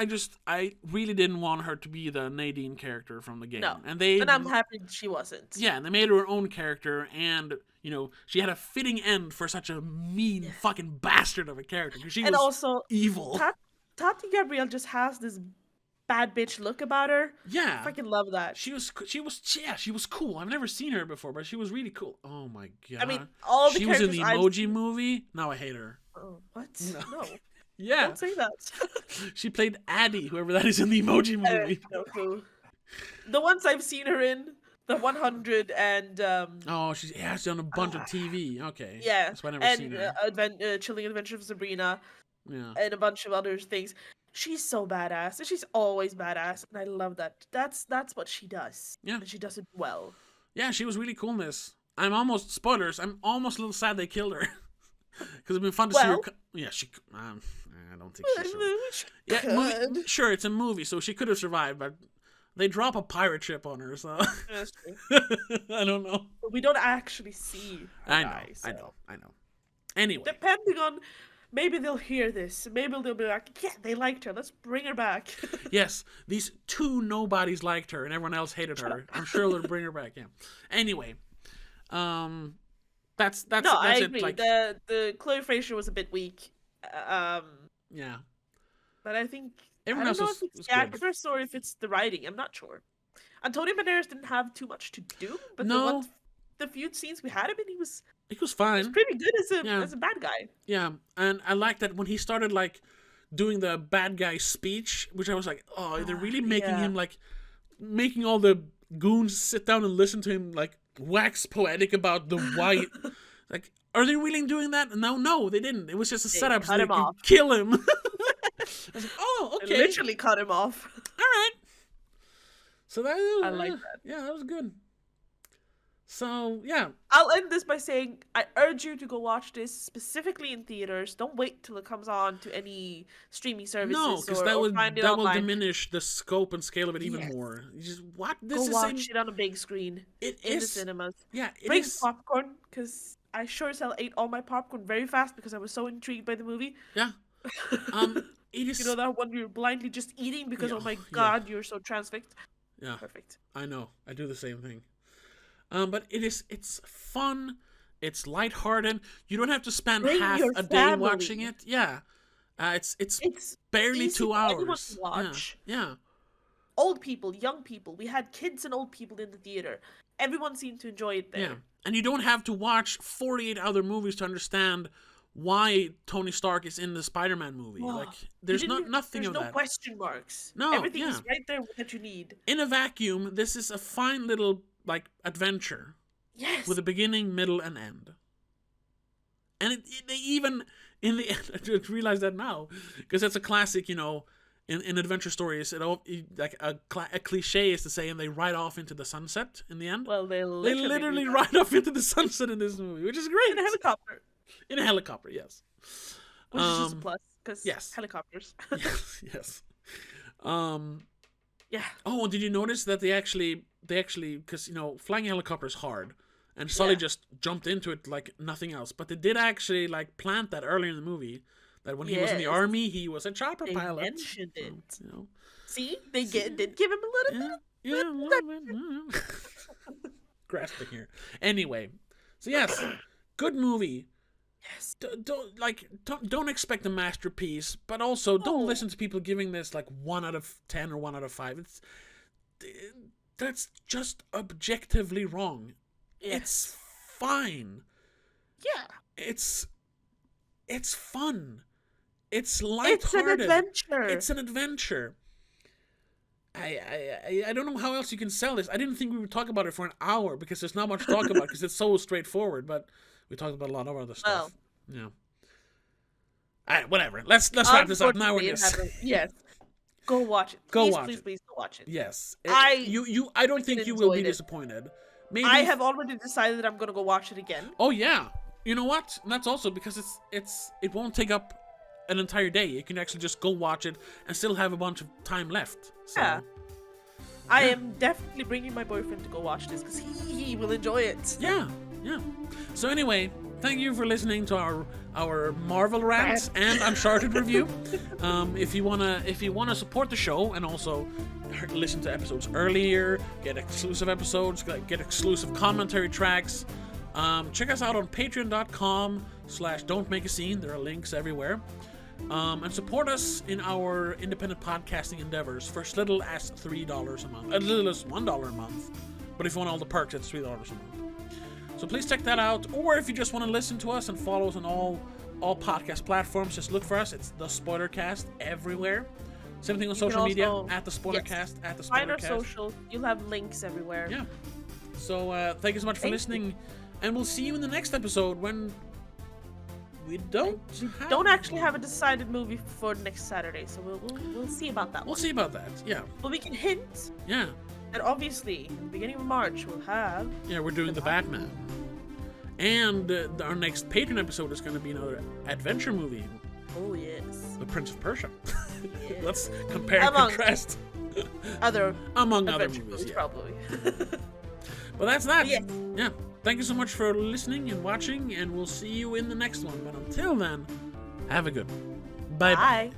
I really didn't want her to be the Nadine character from the game, No. and I'm happy she wasn't. yeah, and they made her own character, and you know she had a fitting end for such a mean fucking bastard of a character because she And was also, evil. Tati Gabrielle just has this bad bitch look about her. Yeah, I freaking love that. she was cool. I've never seen her before, but she was really cool. Oh my god! I mean, all the she was in the characters Emoji Movie. Now I hate her. Oh, what? No. No. Yeah, Don't say that. she played Addie, whoever that is in the Emoji I Movie. have no clue. The ones I've seen her in, the 100 and Oh, she's done a bunch of TV. Okay, yeah, that's why I never seen and her. Chilling Adventure of Sabrina Yeah, and a bunch of other things. She's so badass, and she's always badass, and I love that. That's what she does. Yeah. And she does it well. yeah, she was really cool in this. I'm almost a little sad they killed her because it'd been fun to see her. Well- Yeah, she. I don't think she should. She Yeah, could. sure, it's a movie, so she could have survived, but they drop a pirate ship on her, so That's true. I don't know. But we don't actually see her I die, so. know. Anyway, Depending on, maybe they'll hear this. Maybe they'll be like, yeah, they liked her. Let's bring her back. yes, these two nobodies liked her, and everyone else hated her. I'm sure they'll bring her back. Yeah. Anyway, that's No, I it. agree. Like, The Chloe Frazer was a bit weak. yeah, But I think everyone I else don't know was if it's was the good. actress or if it's the writing. I'm not sure. Antonio Banderas didn't have too much to do, but No. the ones the few scenes we had him in, he was fine. pretty good as a bad guy. Yeah, and I like that when he started like doing the bad guy speech, which I was like, oh, they're really making him like making all the goons sit down and listen to him like wax poetic about the white. Like, are they really doing that? No, they didn't. It was just a setup so they could kill him. I was like, oh, okay. They literally cut him off. All right. So that I like that. Yeah, that was good. So, yeah. I'll end this by saying I urge you to go watch this specifically in theaters. Don't wait till it comes on to any streaming services. No, because that will diminish the scope and scale of it even more. You just watch it on a big screen in the cinemas. Yeah, bring popcorn, because I sure as hell ate all my popcorn very fast because I was so intrigued by the movie. Yeah. It is. You know that one you're blindly just eating because oh my god, you're so transfixed. Yeah. Perfect. I know. I do the same thing. But it's fun. It's lighthearted. You don't have to spend half a day watching it. Yeah. It's barely 2 hours. To watch. Yeah. Old people, young people. We had kids and old people in the theater. Everyone seemed to enjoy it there. Yeah. And you don't have to watch 48 other movies to understand why Tony Stark is in the Spider-Man movie. Like, there's nothing of that. There's no question marks. No, everything is right there that you need. In a vacuum, this is a fine little like adventure. Yes. With a beginning, middle, and end. And they even in the end, I just realized that now because it's a classic, you know, in adventure stories. Like a cliche is to say, and they ride off into the sunset in the end. Well, they literally ride off into the sunset in this movie, which is great. In a helicopter. In a helicopter, yes. Which is just a plus, because helicopters. yes. Yeah. Oh, did you notice that they actually, because, you know, flying a helicopter is hard, and Sully just jumped into it like nothing else. But they did actually, like, plant that earlier in the movie, that when he was in the army, he was a chopper pilot. They mentioned it. You know. See? They did give him a little bit. Yeah, a little bit. Grasping here. Anyway, so yes, good movie. Yes. Don't expect a masterpiece, but also don't listen to people giving this like 1 out of 10 or 1 out of 5. That's just objectively wrong. Yes. It's fine. Yeah. It's fun. It's lighthearted. It's an adventure. I don't know how else you can sell this. I didn't think we would talk about it for an hour because there's not much to talk about because it's so straightforward, but we talked about a lot of other stuff. Yeah. All right, whatever. Let's wrap this up. Now we're just... Yes. Go watch it. Please go watch it. Yes. I don't think you will be disappointed. Maybe I have already decided that I'm going to go watch it again. Oh yeah. You know what? And that's also because it won't take up an entire day. You can actually just go watch it and still have a bunch of time left. So, yeah. I am definitely bringing my boyfriend to go watch this because he will enjoy it. Yeah. So anyway, thank you for listening to our Marvel rants and Uncharted review. If you wanna support the show and also listen to episodes earlier, get exclusive episodes, get exclusive commentary tracks, check us out on patreon.com/don'tmakeascene. There are links everywhere. And support us in our independent podcasting endeavors for as little as $3 a month, as little as $1 a month. But if you want all the perks, it's $3 a month. So please check that out. Or if you just want to listen to us and follow us on all podcast platforms, just look for us. It's the Spoilercast everywhere. Same thing on social media, at the Spoilercast, at the Spoilercast. Find our social. You'll have links everywhere. Yeah. So thank you so much for listening, and we'll see you in the next episode when we don't actually have a decided movie for next Saturday, so we'll see about that. We'll see about that. Yeah. But we can hint. Yeah. And obviously, in the beginning of March, we'll have... Yeah, we're doing the Batman. And our next Patreon episode is going to be another adventure movie. Oh, yes. The Prince of Persia. Yes. Let's compare and contrast. Among other movies, probably. But that's that. Yeah. Thank you so much for listening and watching, and we'll see you in the next one. But until then, have a good one. Bye-bye. Bye.